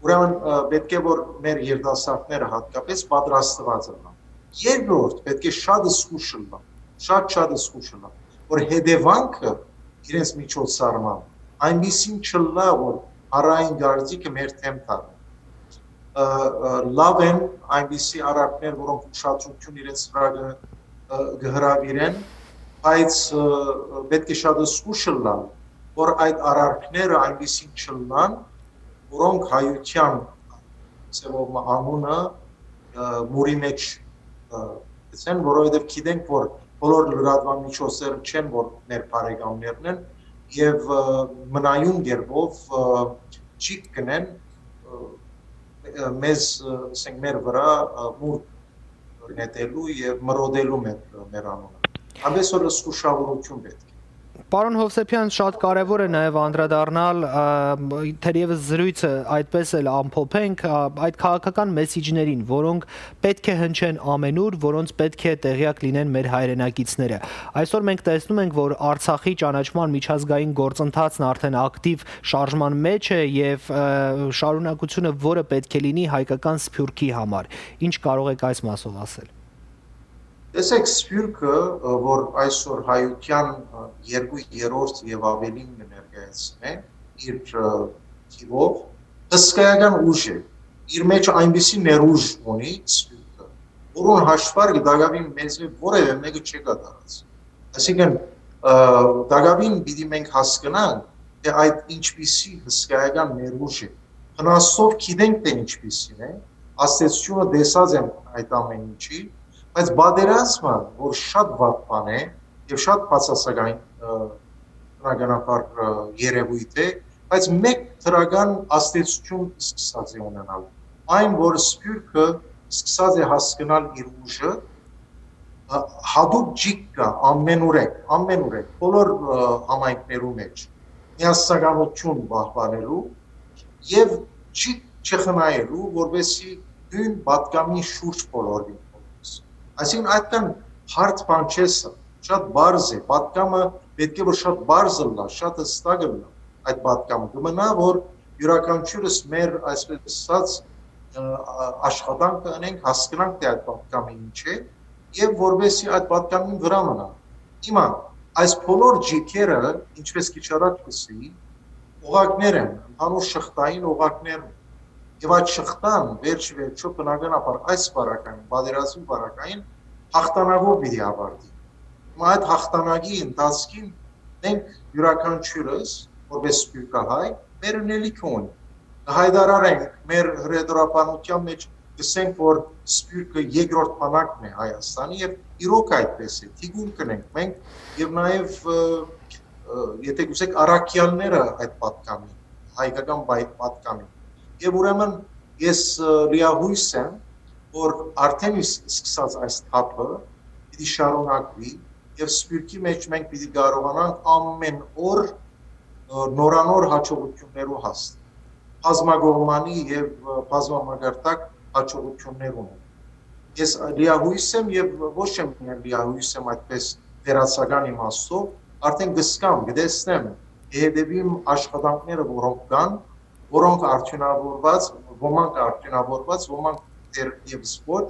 Ուրեմն պետք է որ մեր երիտասարդները հատկապես պատրաստված լինեն։ Երկրորդ պետք է շատ զգուշանալ, շատ զգուշանալ, որ հետևանքը իրենց միջոցառման այնպեսին չլա որ հարային գարձիկը մեր թեմ տալը։ Լավ են այնպիսի արարքներ, որոնք ուշադրություն իրենց վրա կհրավիրեն, բայց պետք է շատ զգուշանալ, որ այդ արարքները այնպեսին չլան, որոնք հայության ծևով անունը մուրի մեջ ցեն, որովհետև գիտենք, որ բոլոր լրատվամիջոցները չեն, որ մեր բարեկամներն են եւ մնայուն գերբով չի կնեն մեզ ասենք մեր վրա մուր նետելու եւ մրոդելու մեր անունը։ Ամենից որ զգուշավորություն պետք է։ Պարոն Հովսեփյան, շատ կարևոր է նաև անդրադառնալ, թերևս զրույցը այդպես էլ ամփոփենք, այդ քաղաքական մեսիջներին, որոնք պետք է հնչեն ամենուր, որոնց պետք է տեղյակ լինեն մեր հայրենակիցները։ Այսօր մենք տեսնում ենք, որ Արցախի ճանաչման միջազգային գործընթացն արդեն ակտիվ շարժման մեջ է եւ շարունակությունը, որը պետք է լինի հայկական սփյուռքի համար։ Ինչ կարող եք այս մասով ասել։ Տեսեք սփյուռքը, որ այսօր հայության 2/3 եւ ավելին ներկայացնե իր թիվով, հսկայական ուժ է։ Իր մեջ այնպիսի ներուժ ունի սփյուռքը, որոնց հաշվարկը դակավին մեզ որևէ մեկը չի կատարած։ Այսինքն դակավին պիտի մենք հասկանանք, թե այդ ինչպիսի հսկայական ներուժ է։ Հնասով գիտենք, թե ինչպիսին է, աստեցությունը տեսած եմ այդ ամեն ինչի, բայց բادرազմը, որ շատ վատ բան է եւ շատ բացասական բնականաբար երևույթ է, բայց մեկ դրական աստեցություն սկսած է ունենալ։ Այն, որ սփյուռքը սկսած է հասկանալ իր ուժը, հատուկ ջիկ կա ամենուրեք բոլոր համայնքներու մեջ միասնականություն պահպանելու եւ ջիկ չխնայելու, որովհետեւ նույն պատկամի շուրջ բոլորին։ Այսինքն այդքան հարթ բան չէ, շատ բարձ է, պատկամը պետք է որ շատ բարձ լա, շատ հստակ լա այդ պատկամը։ Կմնա որ յուրաքանչյուրս մեր այսպես ասած աշխատանքը անենք հասկանանք թե այդ պատկամը ինչ է եւ որովհետեւ այդ պատկամին վրա մնա։ Հիմա այս բոլոր ջիքերը, ինչպես քիչ առաջ ասի, օղակներ են, ընդհանուր շղթային օղակներ են։ Եվ այդ շղթան վերջ-վերջո բնականաբար այս բարակային, բادرազմի բարակային հաղթանակով պիտի ավարտի։ Հիմա այդ հաղթանակի ընթացքին մենք յուրաքանչյուրս, որպես սփյուռքահայ, մեր ունելիքը ունենք։ Հայտարարենք մեր հրետորաբանության մեջ գսենք, որ սփյուռքը երկրորդ բանակն է Հայաստանի եւ իրոք այդպես է։ Թիգուն կնենք մենք եւ նաեւ եթե գուսեք առաքյալները այդ պատկամի, հայկական պատկամի։ Եվ ուրեմն ես լիահույս եմ, որ արդեն սկսած այս թափը պիտի շարունակվի եւ սփյուռքի մեջ մենք պիտի կարողանանք ամեն օր նորանոր հաջողություններով հասնել։ Բազմագողմանի եւ բազմամագարտակ հաջողություններ ունեն։ Ես լիահույս եմ եւ ոչ միայն լիահույս եմ այդպես դերասական իմաստով, արդեն գսկամ, գտեսնեմ հետևիմ աշխատանքները, որոնք կան, որոնք արդյունավորված, ոմանք դեռ եւս ոչ,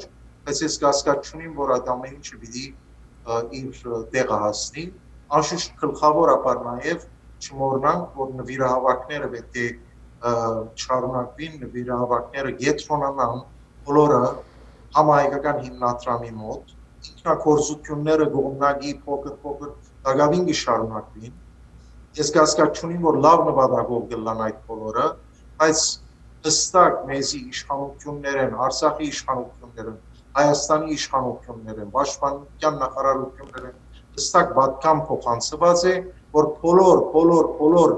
բայց ես կասկածունիմ, որ այդ ամեն ինչը պիտի իր տեղը հասնի, անշուշտ գլխավորապես նաեւ չմոռնանք, որ նվիրահավաքները պետք է շարունակվին, նվիրահավաքները գետրոնանան բոլորը համահայկական հիմնադրամի մոտ, ինքնակորզությունները գողմնագի փոքր դակավին կշարունակվին։ Ես կասկածունիմ, որ լավ նպատակով կլան այդ բոլորը, բայց հստակ մեզի իշխանություններ են, Արցախի իշխանություններ են, Հայաստանի իշխանություններ են, Պաշտպանության նախարարություններ են, հստակ պատկամ փոխանցված է, որ բոլոր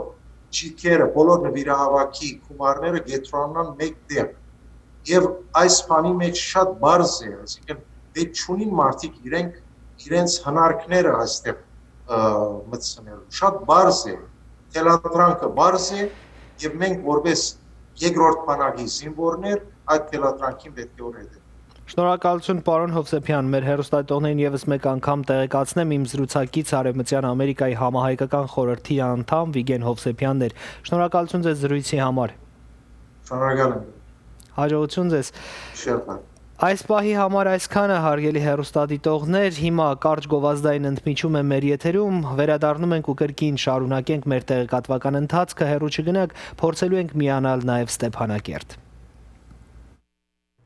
ջիքերը, բոլոր նվիրահավաքի գումարները գետրոնանան մեկ տեղ։ Եվ այս բանի մեջ շատ բարձ է, այսինքն դե չունին մարդիկ իրենց հնարքները այստեղ մտցնելու։ Շատ բարձ է, թելադրանքը բարձ է եւ մենք որպես երկրորդ բանակի զինվորներ այդ թելադրանքին պետք է օրհետել։ Շնորհակալություն պարոն Հովսեփյան, մեր հեռուստատողներին եւս մեկ անգամ տեղեկացնեմ, իմ զրուցակից Արևմտյան Ամերիկայի համահայկական խորհրդի անդամ Վիգեն Հովսեփյանն էր։ Շնորհակալություն ձեզ զրույցի համար։ Շնորհակալ եմ։ Հաջողություն ձեզ։ Շնորհակալ։ Այս պահի համար այսքանը, հարգելի հեռուստադիտողներ, հիմա կարճ գովազդային ընդմիջում է մեր եթերում, վերադառնում ենք ու կրկին շարունակենք մեր տեղեկատվական ընթացքը, հեռու չգնաք, փորձելու ենք միանալ նաև Ստեփանակերտ։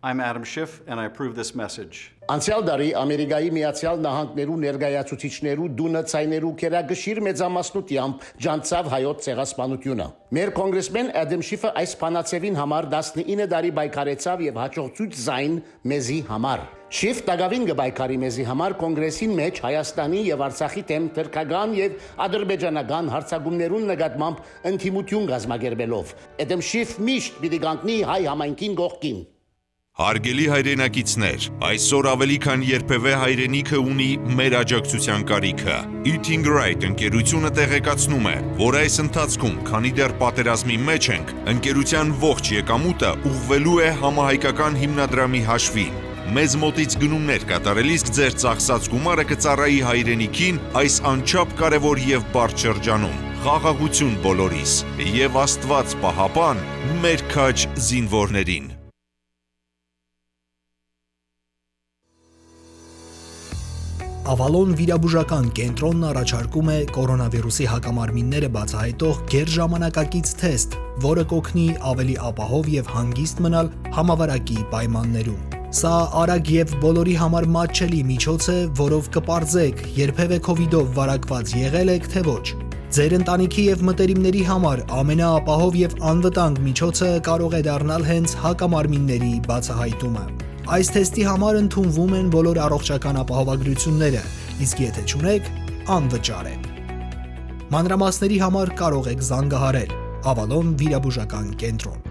I'm Adam Schiff and I approve this message. Անցյալ դարի Ամերիկայի Միացյալ Նահանգներու ներկայացուցիչներու դունը ցայներու քերագշիր մեծամասնությամբ ջանցավ հայոց ցեղասպանությունը։ Մեր կոնգրեսմեն Ադամ Շիֆը այս բանացևին համար 19 տարի բայկարեցավ եւ հաջողություն զայն մեզի համար։ Շիֆ դակավին գբայկարի մեզի համար կոնգրեսին մեջ Հայաստանի եւ Արցախի դեմ թրքական եւ ադրբեջանական հարցակումներուն նկատմամբ ընդդիմություն գազմագերբելով։ Ադամ Շիֆ միշտ պիտի գանտնի հայ համայնքին կողքին։ Հարգելի հայրենակիցներ, այսօր ավելի քան երբևէ հայրենիքը ունի մեր աջակցության կարիքը։ Eating Right ընկերությունը տեղեկացնում է, որ այս ընթացքում, քանի դեռ պատերազմի մեջ ենք, ընկերության ողջ եկամուտը ուղղվելու է համահայկական հիմնադրամի հաշվին։ Մեզ մոտից գնումներ կատարելիս ձեր ծախսած գումարը կծառայի հայրենիքին այս անչափ կարևոր եւ բարդ շրջանում։ Խաղաղություն բոլորիս եւ Աստված պահապան մեր քաջ զինվորներին։ Ավալոն վիրաբուժական կենտրոնն առաջարկում է կորոնավիրուսի հակամարմինները բացահայտող գերժամանակակից թեստ, որը կօգնի ավելի ապահով եւ հանգիստ մնալ համավարակի պայմաններում։ Սա արագ եւ բոլորի համար մատչելի միջոց է, որով կպարզեք, երբևէ կոവിഡով վարակված եղել եք թե ոչ։ Ձեր ընտանիքի եւ մտերիմների համար ամենաապահով եւ անվտանգ միջոցը կարող է դառնալ հենց հակամարմինների բացահայտումը։ Այս թեստի համար ընդունվում են բոլոր առողջական ապահովագրությունները, իսկ եթե չունեք, անվճար է։ Մանրամասների համար կարող եք զանգահարել Avalon վիրաբուժական կենտրոն։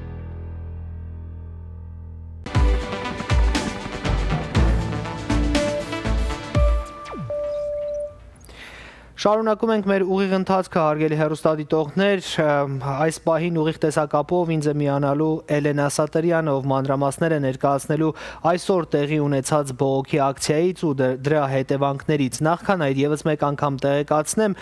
Շարունակում ենք մեր ուղիղ ընթացքը, հարգելի հեռուստադիտողներ, այս պահին ուղիղ տեսակապով ինձ է միանալու Էլենա Սատրյանը, ով մանրամասներ է ներկայացնելու այսօր տեղի ունեցած բողոքի ակցիայից ու դրա հետևանքներից։ Նախքան այդ եւս մեկ անգամ տեղեկացնեմ,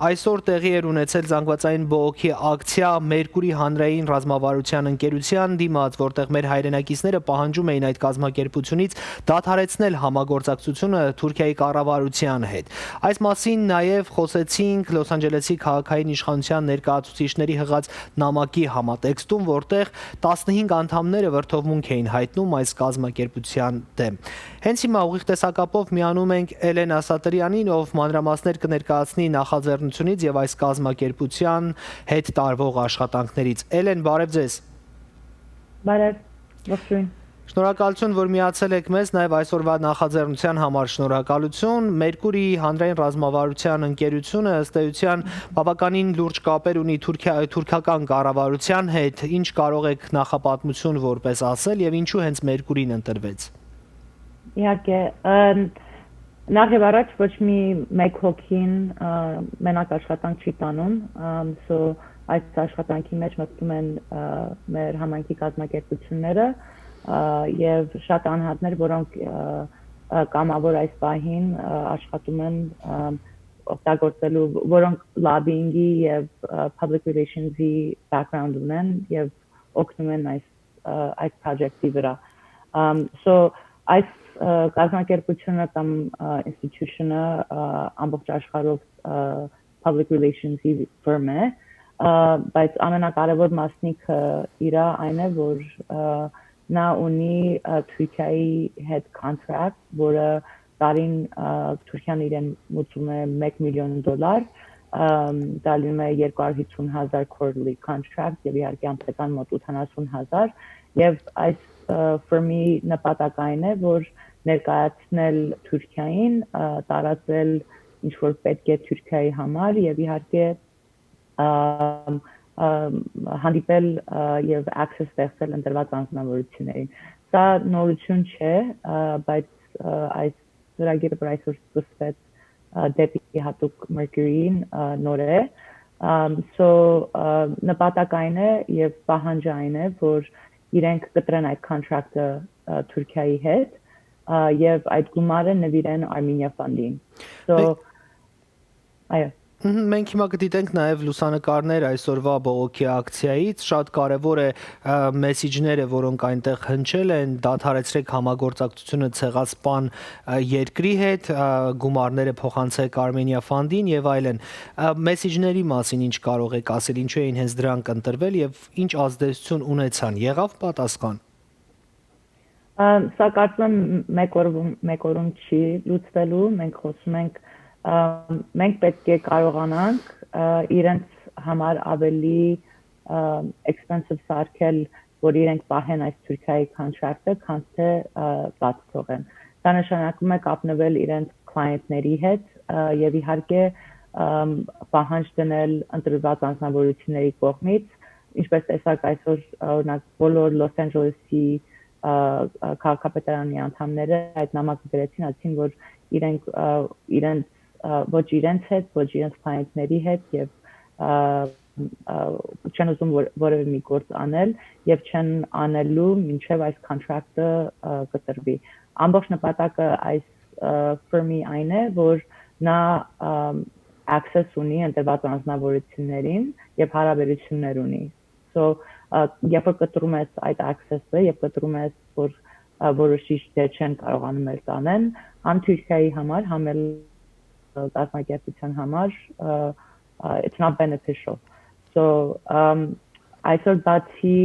այսօր տեղի էր ունեցել զանգվածային բողոքի ակցիա Մերկուրի հանրային ռազմավարության ընկերության դիմաց, որտեղ մեր հայրենակիցները պահանջում էին այդ կազմակերպությունից դադարեցնել համագործակցությունը Թուրքիայի կառավարության հետ։ Այս մասին նաև խոսեցինք Լոս Անջելեսի քաղաքային իշխանության ներկայացուցիչների հղած նամակի համատեքստում, որտեղ 15 անդամները վրդովմունք էին հայտնում այս կազմակերպության դեմ։ Հենց հիմա ուղիղ տեսակապով միանում ենք Էլենա Սատրյանին, ով մանրամասներ կներկայացնի նախաձեռնությունից եւ այս կազմակերպության հետ տարվող աշխատանքներից։ Էլեն, բարև ձեզ։ Բարև, ողջույն։ Շնորհակալություն, որ միացել եք մեզ, նաև այսօրվա նախաձեռնության համար շնորհակալություն։ Մերկուրի հանրային ռազմավարության ընկերությունը ըստ էության բավականին լուրջ կապեր ունի թուրքական կառավարության հետ։ Ինչ կարող եք նախապատմություն որպես ասել եւ ինչու հենց Մերկուրին ընտրվեց։ Իհարկե, նախ եւ առաջ ոչ մի մեկ հոգին մենակ աշխատանք չի տանում, այս աշխատանքի մեջ մտնում են մեր համայնքի կազմակերպությունները եւ շատ անհատներ, որոնք կամավոր այս պահին աշխատում են օգտագործելու, որոնք լոբինգի եւ public relations-ի background ունեն եւ օգնում են այս project-ի վրա։ Այս կազմակերպությունը կամ institution-ը ամբողջ աշխարհով public relations-ի firm է, բայց ամենակարևոր մասնիկը իր այն է, որ նա ունի Թուրքիայի հետ contract, որը տարին Թուրքիան իրեն մուծում է $1 միլիոն, դա լինում է 250,000 quarterly contract եւ իհարկե ամսական մոտ 80,000 եւ այս firm-ի նպատակն է, որ ներկայացնել Թուրքիային, տարածել ինչ որ պետք է Թուրքիայի համար եւ իհարկե հանդիպել եւ access ստեղծել ընտրված անձնավորություններին։ Սա նորություն չէ, բայց այս ծրագիրը, որ այսօր սկսվեց դեպի հատուկ Mercury-ին, նոր է։ Նպատակն է եւ պահանջն է, որ իրենք կտրեն այդ contract-ը Թուրքիայի հետ եւ այդ գումարը նվիրեն Armenia Fund-ին։ Այո։ Մենք հիմա կդիտենք նաև լուսանկարներ այսօրվա բողոքի ակցիայից, շատ կարևոր է մեսիջները, որոնք այնտեղ հնչել են, դադարեցրեք համագործակցությունը ցեղասպան երկրի հետ, գումարները փոխանցեք Armenia Fund-ին եւ այլն։ Մեսիջների մասին ինչ կարող եք ասել, ինչու էին հենց դրանք ընտրվել եւ ինչ ազդեցություն ունեցան, եղավ պատասխան։ Սա կարծում եմ մեկ օրում չի լուծվելու, մենք խոսում ենք մենք պետք է կարողանանք իրենց համար ավելի expensive սարքել, որ իրենք պահեն այս Թուրքիայի contract-ը, քան թե բաց թողեն։ Դա նշանակում է կապնվել իրենց client-ների հետ եւ իհարկե պահանջ դնել ընտրված անձնավորությունների կողմից, ինչպես տեսակ այսօր օրինակ բոլոր Լոս Անջելեսի քաղաքապետարանի անդամները այդ նամակը գրեցին, ասին, որ իրենց ոչ իրենց հետ, ոչ իրենց client-ների հետ եւ չեն ուզում որևէ մի գործ անել եւ չեն անելու մինչեւ այս contract-ը կտրվի։ Ամբողջ նպատակը այս firm-ի այն է, որ նա access ունի ընտրված անձնավորություններին եւ հարաբերություններ ունի։ Երբ որ կտրում ես այդ access-ը, երբ կտրում ես, որ որոշիչ դեր չեն կարողանում էլ տանեն, համ Թուրքիայի համար, համ էլ կազմակերպության համար it's not beneficial. Այսօր բացի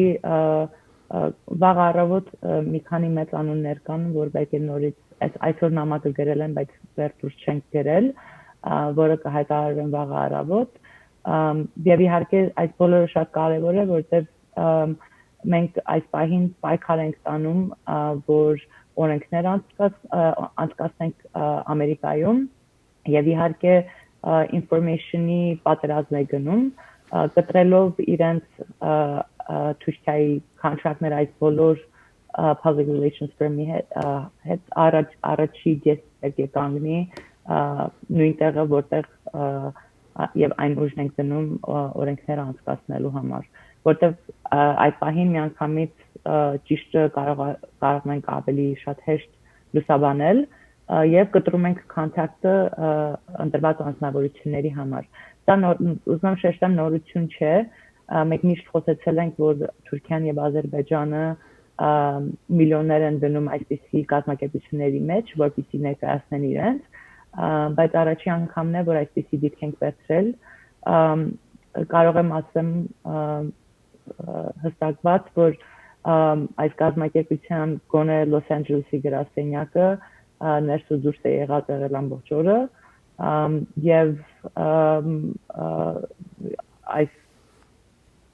վաղ առավոտ մի քանի մեծ անուններ կան, որ պետք է նորից այսօր նամակը գրել են, բայց վերջուրս չենք գրել, որը կհայտարարվեն վաղ առավոտ, եւ իհարկե այս բոլորը շատ կարեւոր է, որովհետեւ մենք այս պահին պայքար ենք տանում, որ օրենքներ անցկացնենք Ամերիկայում եւ իհարկե information-ի պատերազմ է գնում, կտրելով իրենց Թուրքիայի contract-ներ այս բոլոր public relations firm-ի հետ առաջի դեսպեկ կանգնի նույն տեղը, որտեղ եւ այն ուժն ենք դնում օրենքները անցկացնելու համար, որտեղ այդ պահին միանգամից ճիշտը կարող ենք ավելի շատ հեշտ լուսաբանել եւ կտրում ենք contact-ը ընտրված անձնավորությունների համար։ Դա ուզում եմ շեշտեմ նորություն չէ, մենք միշտ խոսեցել ենք, որ Թուրքիան եւ Ադրբեջանը միլիոններ են դնում այսպիսի կազմակերպությունների մեջ, որպեսզի ներկայացնեն իրենց, բայց առաջի անգամն է, որ այսպիսի դիրք ենք վերցրել, կարող եմ ասեմ հստակված, որ այս կազմակերպության գոնե Լոս Անջելեսի գրասենյակը ներս ու դուրս է եղել ամբողջ օրը եւ այս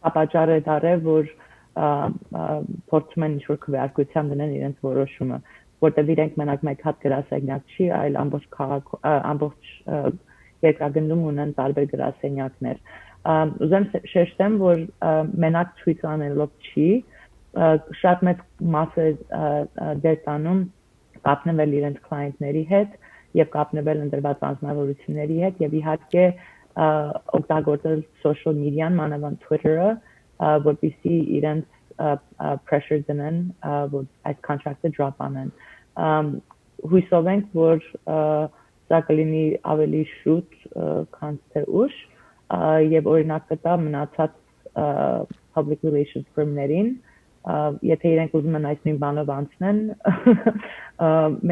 ապաճառը դարել, որ փորձում են ինչ-որ քվեարկության դնել իրենց որոշումը, որտեղ իրենք մենակ մեկ հատ գրասենյակ չի, այլ ամբողջ երկրագնդում ունեն տարբեր գրասենյակներ։ Ուզեմ շեշտեմ, որ մենակ ցույց անելով չի, շատ մեծ մաս է դեր տանում կապնվել իրենց կլայենտների հետ եւ կապնվել ընտրված անձնավորությունների հետ եւ իհարկե օգտագործել social media-ն, մանավանդ Twitter-ը, որպեսզի իրենց pressure դնեն, որ այս contract-ը drop անեն։ Հույսով ենք, որ սա կլինի ավելի շուտ, քան թե ուշ, եւ օրինակ կտա մնացած public relations firm-ներին, եթե իրենք ուզում են այս նույն բանով անցնեն,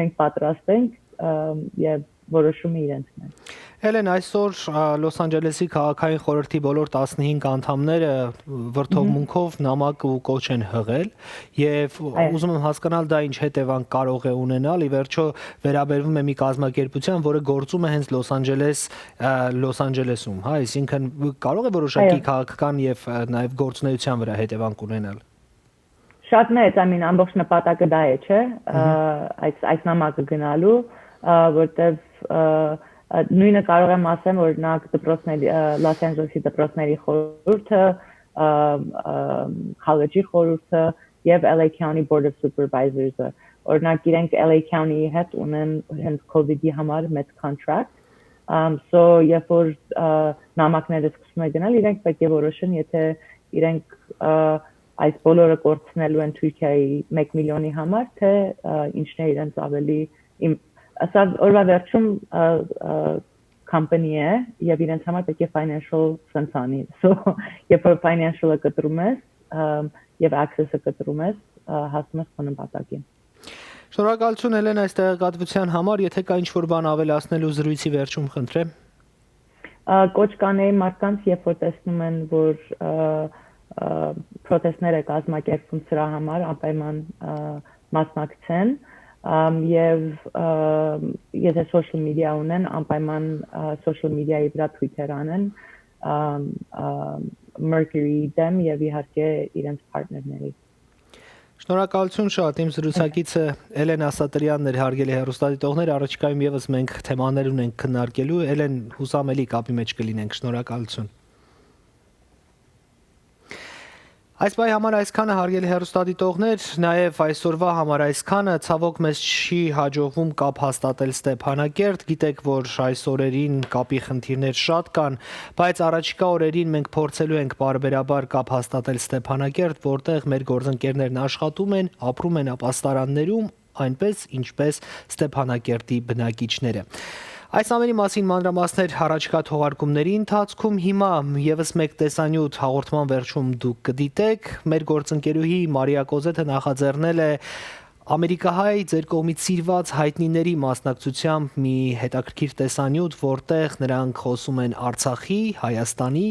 մենք պատրաստ ենք եւ որոշումը իրենցն է։ Հելեն, այսօր Լոս Անջելեսի քաղաքային խորհրդի բոլոր 15 անդամները վրդովմունքով նամակ ու կոչ են հղել եւ ուզում եմ հասկանալ դա ինչ հետևանք կարող է ունենալ, ի վերջո վերաբերվում է մի կազմակերպության, որը գործում է հենց Լոս Անջելեսում, հա, այսինքն կարող է որոշակի քաղաքական եւ նաեւ գործունեության վրա հետևանք ունենալ։ Շատ մեծ, ամբողջ նպատակը դա է, չէ՞, այս նամակը գնալու, որտեղ նույնը կարող եմ ասեմ, օրինակ դպրոցների Լոս Անջելեսի դպրոցների խորհուրդը, college-ի խորհուրդը եւ LA County Board of Supervisors-ը, օրինակ իրենք LA County-ի հետ ունեն հենց COVID-ի համար մեծ contract, so երբ որ նամակները սկսում են գնալ, իրենք պետք է որոշեն, եթե իրենք այս բոլորը կորցնելու են Թուրքիայի 1 միլիոնի համար, թե ինչն է իրենց ավելի Սա օրվա վերջում company է եւ իրենց համար պետք է financial sense անի։ So երբ որ financial-ը կտրում ես եւ access-ը կտրում ես, հասնում ես քո նպատակին։ Շնորհակալություն Հելեն այս տեղեկատվության համար, եթե կա ինչ-որ բան ավելացնելու զրույցի վերջում խնդրեմ։ Կոչ կանեի մարդկանց, երբ որ տեսնում են, որ պրոտեստներ է կազմակերպվում սրա համար, անպայման մասնակցեն եւ եթե social media ունեն, անպայման social media-ի վրա Twitter անեն, Mercury դեմ եւ իհարկե իրենց partnerների։ Շնորհակալություն շատ, իմ զրուցակիցը Էլեն Ասատրյանն էր, հարգելի հեռուստադիտողներ, առաջիկայում եւս մենք թեմաներ ունենք քննարկելու, Էլեն հուսամելի կապի մեջ կլինենք, շնորհակալություն։ Այս բայ համար այսքանը հարգելի հեռուստադիտողներ, նաև այսօրվա համար այսքանը, ցավոք մեզ չի հաջողվում կապ հաստատել Ստեփանակերտ, գիտեք, որ այս օրերին կապի խնդիրներ շատ կան, բայց առաջիկա օրերին մենք փորձելու ենք բարբերաբար կապ հաստատել Ստեփանակերտ, որտեղ մեր գործընկերներն աշխատում են, ապրում են ապաստարաններում, այնպես ինչպես Ստեփանակերտի բնակիչները։ Այս ամենի մասին մանրամասներ առաջկա թողարկումների ընթացքում, հիմա եւս մեկ տեսանյութ հաղորդման վերջում դուք կդիտեք, մեր գործընկերուհի Մարիա Կոզեթը նախաձեռնել է Ամերիկահայ ձեր կողմից սիրված հայտնիների մասնակցությամբ մի հետաքրքիր տեսանյութ, որտեղ նրանք խոսում են Արցախի, Հայաստանի,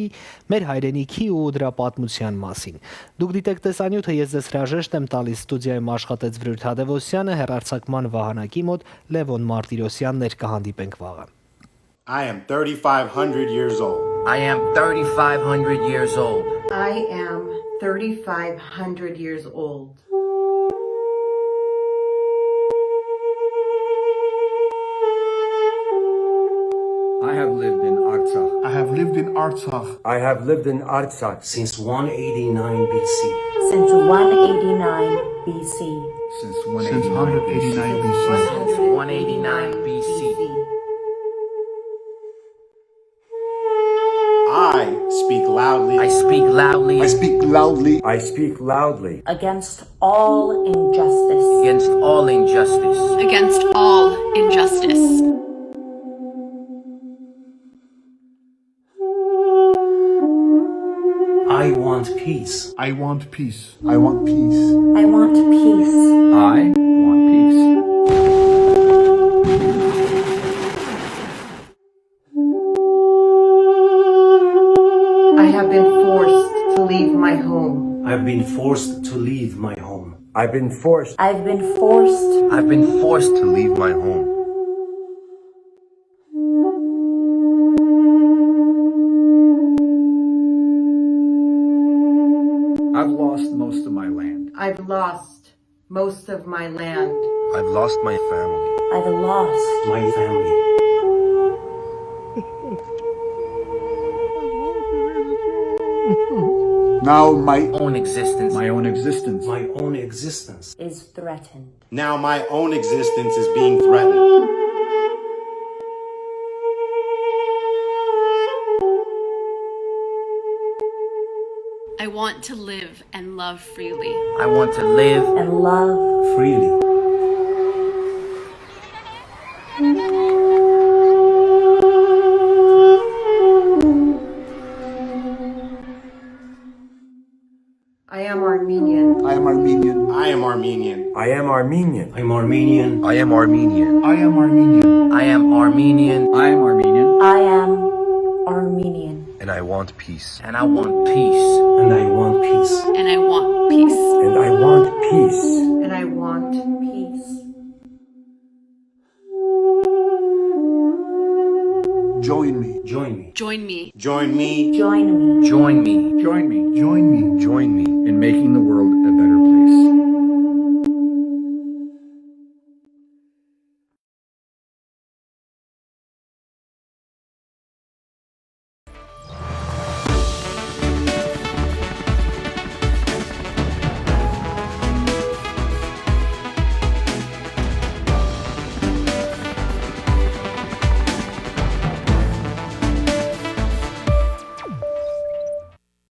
մեր հայրենիքի ու դրա պատմության մասին։ Դուք դիտեք տեսանյութը, ես ձեզ հրաժեշտ եմ տալիս, ստուդիայում աշխատեց Վրույթ Հադևոսյանը, հեռարձակման վահանակի մոտ Լևոն Մարտիրոսյանն էր, կհանդիպենք վաղը։ I am 3,500 years old. I am 3,500 years old. I am 3,500 years old. I have lived in Artsakh. I have lived in Artsakh. I have lived in Artsakh Since 189 BC. Since 189 BC. since Since 189 189 BC. Since 189 BC. I speak loudly. I speak loudly I speak loudly I speak loudly Against all injustice. against all injustice. Against all injustice. I want peace. I want peace. I want peace. I want peace. I want peace. I have been forced to leave my home. I've been forced to leave my home. I've been forced I've been forced. I've been forced to leave my home. I've lost most of my land. I've lost most of my land. I've lost my family. I've lost My family. Now my Own existence. My own existence. My own existence. is threatened. now my own existence is being threatened. I want to live and love freely. I want to live And love freely. I am Armenian. I am Armenian. I am Armenian. I am Armenian. I'm Armenian. I am Armenian. I am Armenian. I am Armenian. I am Armenian. I am Armenian. And I want peace. And I want peace. And I want peace. And I want peace. And I want peace. And I want peace. Join me. Join me. Join me Join me. Join me. Join me. Join me Join me. Join me in making the world